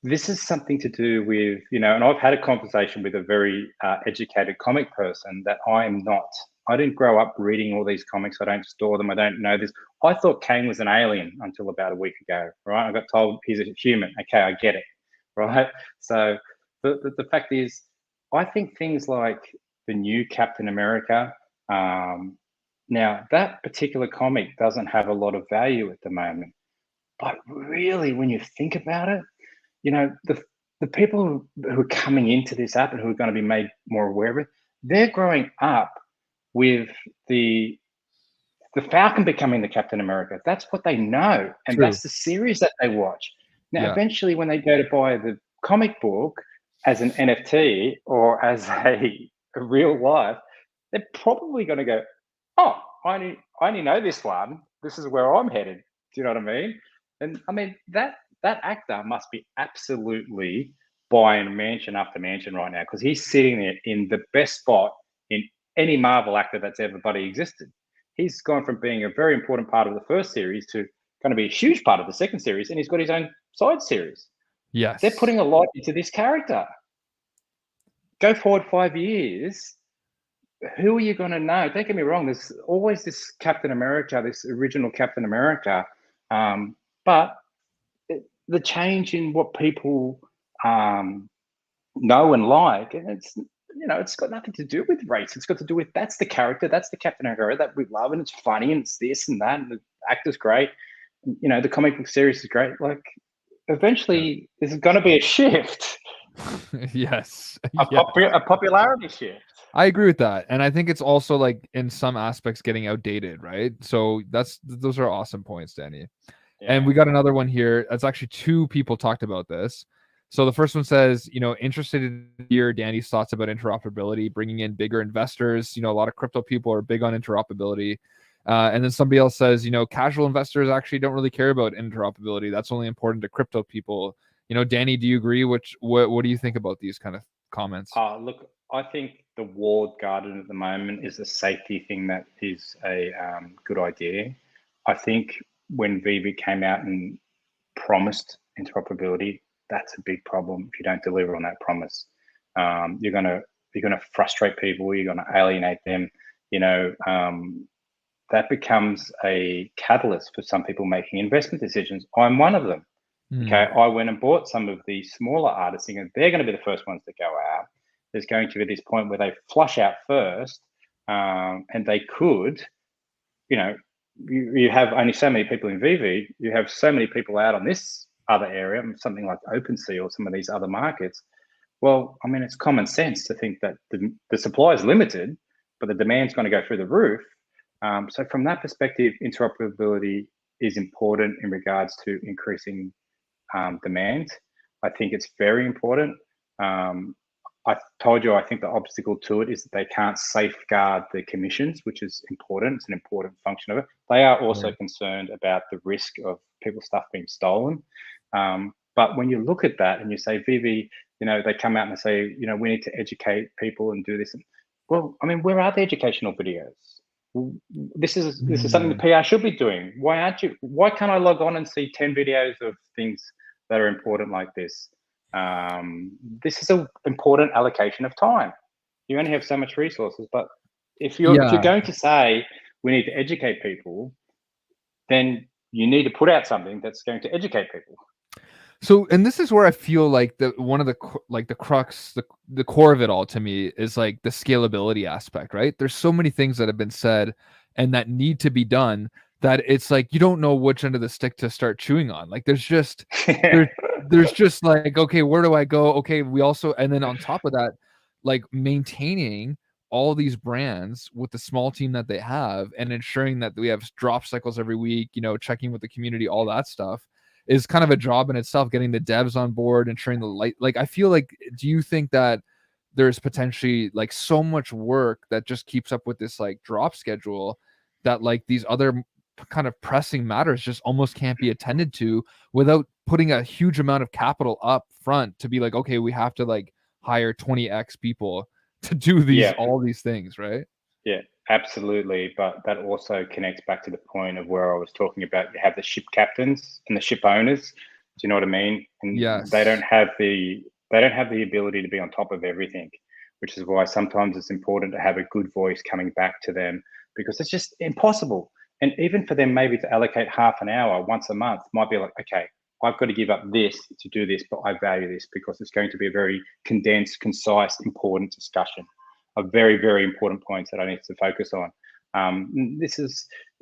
this is something to do with, and I've had a conversation with a very educated comic person that I am not. I didn't grow up reading all these comics. I don't store them. I don't know this. I thought Kane was an alien until about a week ago, right? I got told he's a human. Okay, I get it, right? So the fact is, I think things like the new Captain America, now that particular comic doesn't have a lot of value at the moment. But really, when you think about it, the people who are coming into this app and who are going to be made more aware of it, they're growing up with the Falcon becoming the Captain America. That's what they know, and True. that's the series that they watch. Now, Yeah. eventually, when they go to buy the comic book as an NFT or as a real life, they're probably going to go, "Oh, I only know this one. This is where I'm headed." Do you know what I mean? And I mean that actor must be absolutely buying mansion after mansion right now, because he's sitting there in the best spot in any Marvel actor that's ever bloody existed. He's gone from being a very important part of the first series to going to be a huge part of the second series, and he's got his own side series. They're Yes. putting a lot into this character. Go forward 5 years, who are you going to know? Don't get me wrong. There's always this Captain America, this original Captain America, but the change in what people know and like, and it's got nothing to do with race. It's got to do with that's the character, that's the Captain O'Hara that we love, and it's funny, and it's this and that, and the actor's great. The comic book series is great. Like, eventually, there's going to be a shift, Yes. a popularity shift. I agree with that. And I think it's also like in some aspects getting outdated, right? So those are awesome points, Danny. And we got another one here. That's actually two people talked about this. So the first one says, interested in hear Danny's thoughts about interoperability, bringing in bigger investors. A lot of crypto people are big on interoperability. And then somebody else says, casual investors actually don't really care about interoperability. That's only important to crypto people. Danny, do you agree? What do you think about these kind of comments? Look, I think the walled garden at the moment is a safety thing that is a good idea. I think when Veve came out and promised interoperability, that's a big problem if you don't deliver on that promise. You're gonna frustrate people. You're gonna alienate them. That becomes a catalyst for some people making investment decisions. I'm one of them. Okay, I went and bought some of the smaller artists, thinking they're going to be the first ones to go out. There's going to be this point where they flush out first, and they could, you have only so many people in Veve. You have so many people out on this other area, something like OpenSea or some of these other markets. Well, I mean, it's common sense to think that the supply is limited, but the demand's going to go through the roof. So from that perspective, interoperability is important in regards to increasing demand. I think it's very important. I told you, I think the obstacle to it is that they can't safeguard the commissions, which is important. It's an important function of it. They are also concerned about the risk of people's stuff being stolen. But when you look at that and you say, Veve, they come out and say, we need to educate people and do this. Well, I mean, where are the educational videos? This is something the PR should be doing. Why can't I log on and see 10 videos of things that are important like this? This is an important allocation of time. You only have so much resources, but if you're going to say we need to educate people, then you need to put out something that's going to educate people. So, and this is where I feel like one of the crux, the core of it all to me is like the scalability aspect, right? There's so many things that have been said and that need to be done that it's like you don't know which end of the stick to start chewing on. Like there's just there's just like, okay, where do I go? Okay, we also, and then on top of that, like maintaining all these brands with the small team that they have and ensuring that we have drop cycles every week, checking with the community, all that stuff is kind of a job in itself, getting the devs on board, ensuring the light. Like, I feel like, do you think that there's potentially like so much work that just keeps up with this like drop schedule that like these other kind of pressing matters just almost can't be attended to without putting a huge amount of capital up front to be like, okay, we have to like hire 20x people to do these, all these things, right? Yeah, absolutely. But that also connects back to the point of where I was talking about. You have the ship captains and the ship owners. Do you know what I mean? And they don't have the ability to be on top of everything, which is why sometimes it's important to have a good voice coming back to them, because it's just impossible. And even for them maybe to allocate half an hour once a month might be like, okay, I've got to give up this to do this, but I value this because it's going to be a very condensed, concise, important discussion of very, very important points that I need to focus on.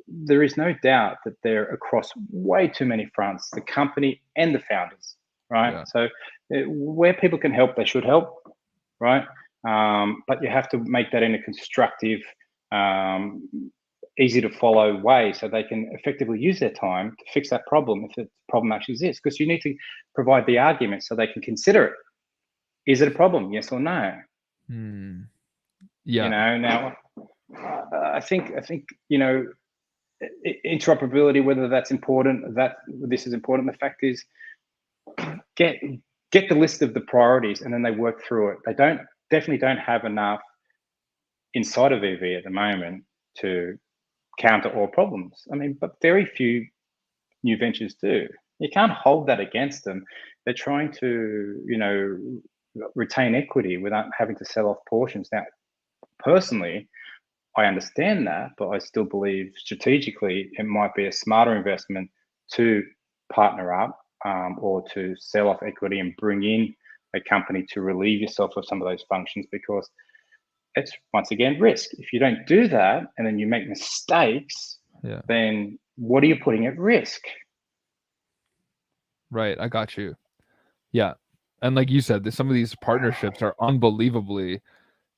There is no doubt that they're across way too many fronts, the company and the founders, right? Yeah. So where people can help, they should help, right? But you have to make that in a constructive, easy to follow way so they can effectively use their time to fix that problem if the problem actually exists, because you need to provide the argument so they can consider it. Is it a problem? Yes or no? Yeah. Now I think interoperability, whether that's important, that this is important. The fact is, get the list of the priorities and then they work through it. They definitely don't have enough inside of Veve at the moment to counter all problems. I mean, but very few new ventures do. You can't hold that against them. They're trying to, retain equity without having to sell off portions. Now, personally, I understand that, but I still believe strategically it might be a smarter investment to partner up or to sell off equity and bring in a company to relieve yourself of some of those functions, because it's, once again, risk. If you don't do that and then you make mistakes, then what are you putting at risk? Right. I got you. Yeah. And like you said, some of these partnerships are unbelievably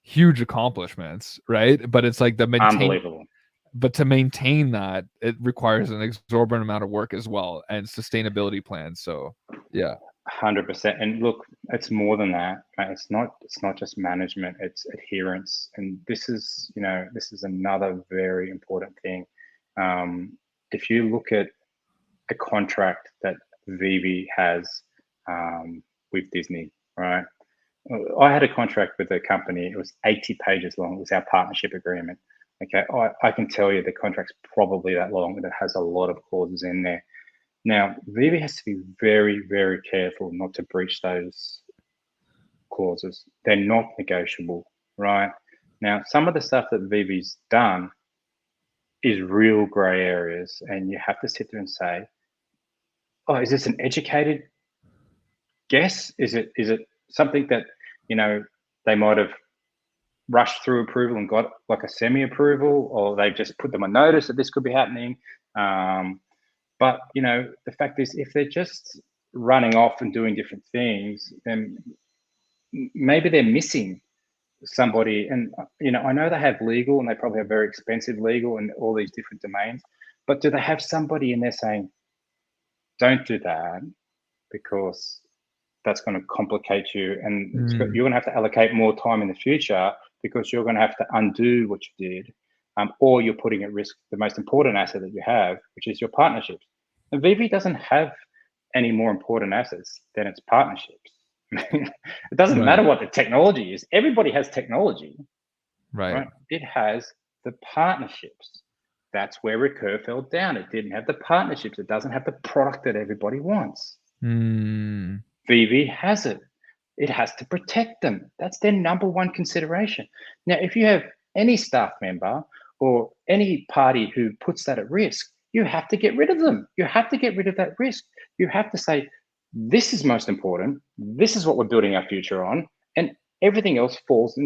huge accomplishments, right? But it's like Unbelievable. but to maintain that, it requires an exorbitant amount of work as well, and sustainability plans. So yeah. 100%. And look, it's more than that. It's not just management, it's adherence. And this is, this is another very important thing. If you look at a contract that Veve has with Disney, right? I had a contract with a company. It was 80 pages long. It was our partnership agreement. Okay, I can tell you the contract's probably that long, and it has a lot of clauses in there. Now, Veve has to be very, very careful not to breach those clauses. They're not negotiable, right? Now, some of the stuff that Veve's done is real gray areas, and you have to sit there and say, oh, is this an educated guess? Is it something that, they might have rushed through approval and got like a semi-approval, or they've just put them on notice that this could be happening? But the fact is, if they're just running off and doing different things, then maybe they're missing somebody. And I know they have legal, and they probably have very expensive legal in all these different domains. But do they have somebody in there saying, "Don't do that, because that's going to complicate you, and you're going to have to allocate more time in the future, because you're going to have to undo what you did, or you're putting at risk the most important asset that you have, which is your partnerships." And Veve doesn't have any more important assets than its partnerships. It doesn't matter what the technology is. Everybody has technology, right? It has the partnerships. That's where Recur fell down. It didn't have the partnerships. It doesn't have the product that everybody wants. Veve has it. It has to protect them. That's their number one consideration. Now, if you have any staff member or any party who puts that at risk, you have to get rid of them. You have to get rid of that risk. You have to say, this is most important. This is what we're building our future on, and everything else falls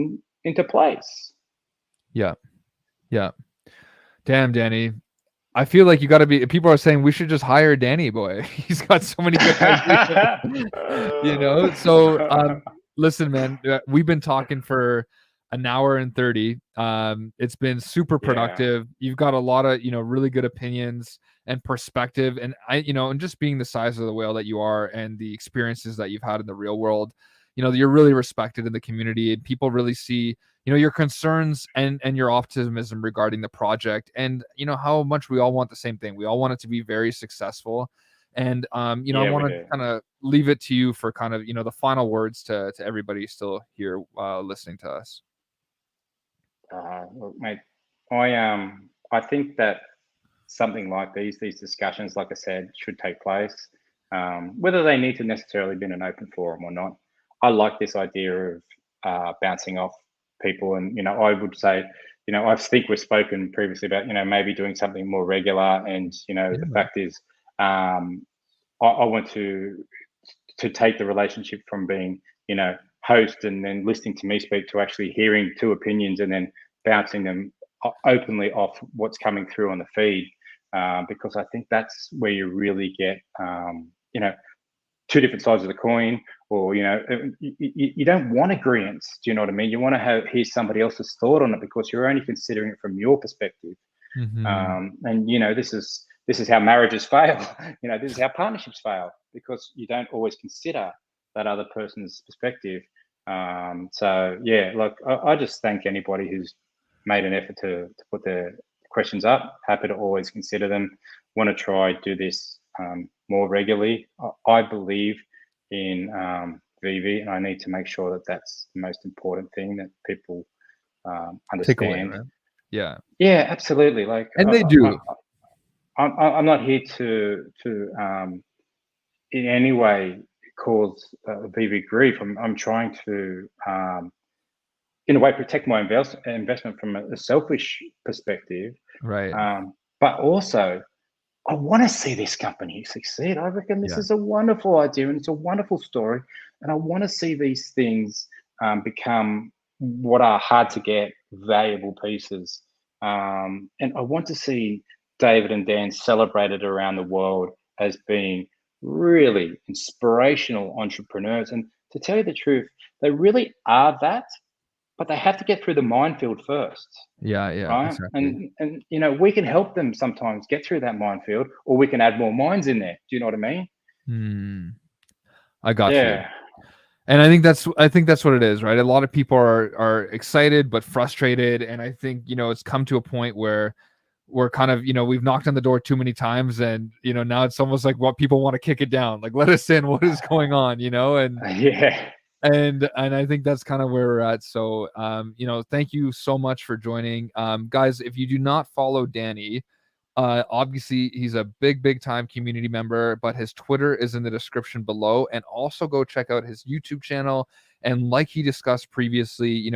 into place. Yeah. Yeah. Damn, Danny. I feel like you got to be. People are saying we should just hire Danny boy. He's got so many good ideas. So listen, man, we've been talking for an hour and 30. It's been super productive. You've got a lot of really good opinions and perspective, and and just being the size of the whale that you are, and the experiences that you've had in the real world, you're really respected in the community, and people really see your concerns and your optimism regarding the project, and how much we all want the same thing. We all want it to be very successful. And I want to kind of leave it to you for kind of the final words to everybody still here listening to us. Look, mate, I think that something like these discussions, like I said, should take place, whether they need to necessarily be in an open forum or not. I like this idea of bouncing off people, and I would say, I think we've spoken previously about maybe doing something more regular, and the fact is, I want to take the relationship from being host and then listening to me speak, to actually hearing two opinions and then bouncing them openly off what's coming through on the feed, because I think that's where you really get two different sides of the coin, or you don't want agreements. Do you know what I mean? You want to hear somebody else's thought on it, because you're only considering it from your perspective. And this is how marriages fail. This is how partnerships fail, because you don't always consider that other person's perspective. So yeah, look, I just thank anybody who's made an effort to put their questions up. Happy to always consider them. Want to try do this more regularly. I believe in Veve, and I need to make sure that that's the most important thing that people understand. Away, right? Yeah, absolutely. Like, and they do. I'm not here to in any way cause Veve grief. I'm trying to in a way protect my investment from a selfish perspective, right? But also, I want to see this company succeed. I reckon this is a wonderful idea, and it's a wonderful story. And I want to see these things become what are hard to get, valuable pieces. And I want to see David and Dan celebrated around the world as being really inspirational entrepreneurs. And to tell you the truth, they really are that, but they have to get through the minefield first, Yeah, yeah, right? exactly. And we can help them sometimes get through that minefield, or we can add more mines in there. Do you know what I mean? I got you. Yeah. And I think that's what it is, right? A lot of people are excited but frustrated, and I think it's come to a point where we're kind of we've knocked on the door too many times, and now it's almost like what people want to kick it down, like let us in. What is going on? And Yeah. and I think that's kind of where we're at. So thank you so much for joining, guys. If you do not follow Danny, obviously he's a big time community member, but his Twitter is in the description below, and also go check out his YouTube channel. And like he discussed previously,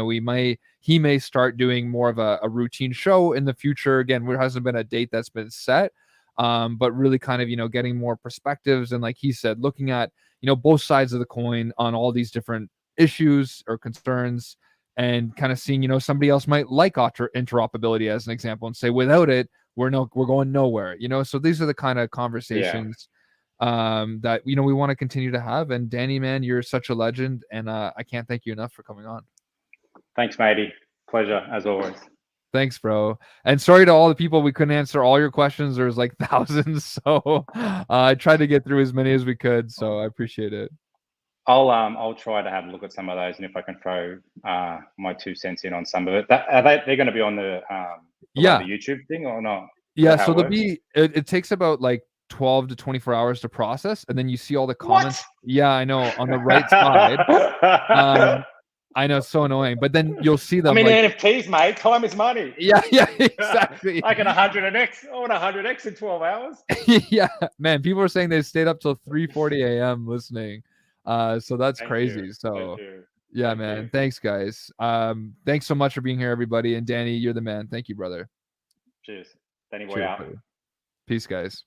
he may start doing more of a routine show in the future. Again, there hasn't been a date that's been set, but really kind of getting more perspectives, and like he said, looking at both sides of the coin on all these different issues or concerns, and kind of seeing somebody else might like interoperability as an example, and say without it we're going nowhere. So these are the kind of conversations that we want to continue to have. And Danny, man, you're such a legend, and I can't thank you enough for coming on. Thanks, matey. Pleasure as always. Thanks, bro. And sorry to all the people we couldn't answer all your questions. There's like thousands, so I tried to get through as many as we could, so I appreciate it. I'll try to have a look at some of those, and if I can throw my 2 cents in on some of it. They're going to be on the the YouTube thing or not? Yeah, so there'll be it takes about like 12 to 24 hours to process, and then you see all the comments. What? Yeah, I know, on the right side. I know, it's so annoying, but then you'll see them. I mean, NFTs, mate. Time is money. Yeah, exactly. Like an 100x. I want 100x in 12 hours. Yeah, man. People are saying they stayed up till 3:40 a.m. listening. So that's crazy. So yeah, man. Thanks, guys. Thanks so much for being here, everybody. And Danny, you're the man. Thank you, brother. Cheers. Danny, boy out. Peace, guys.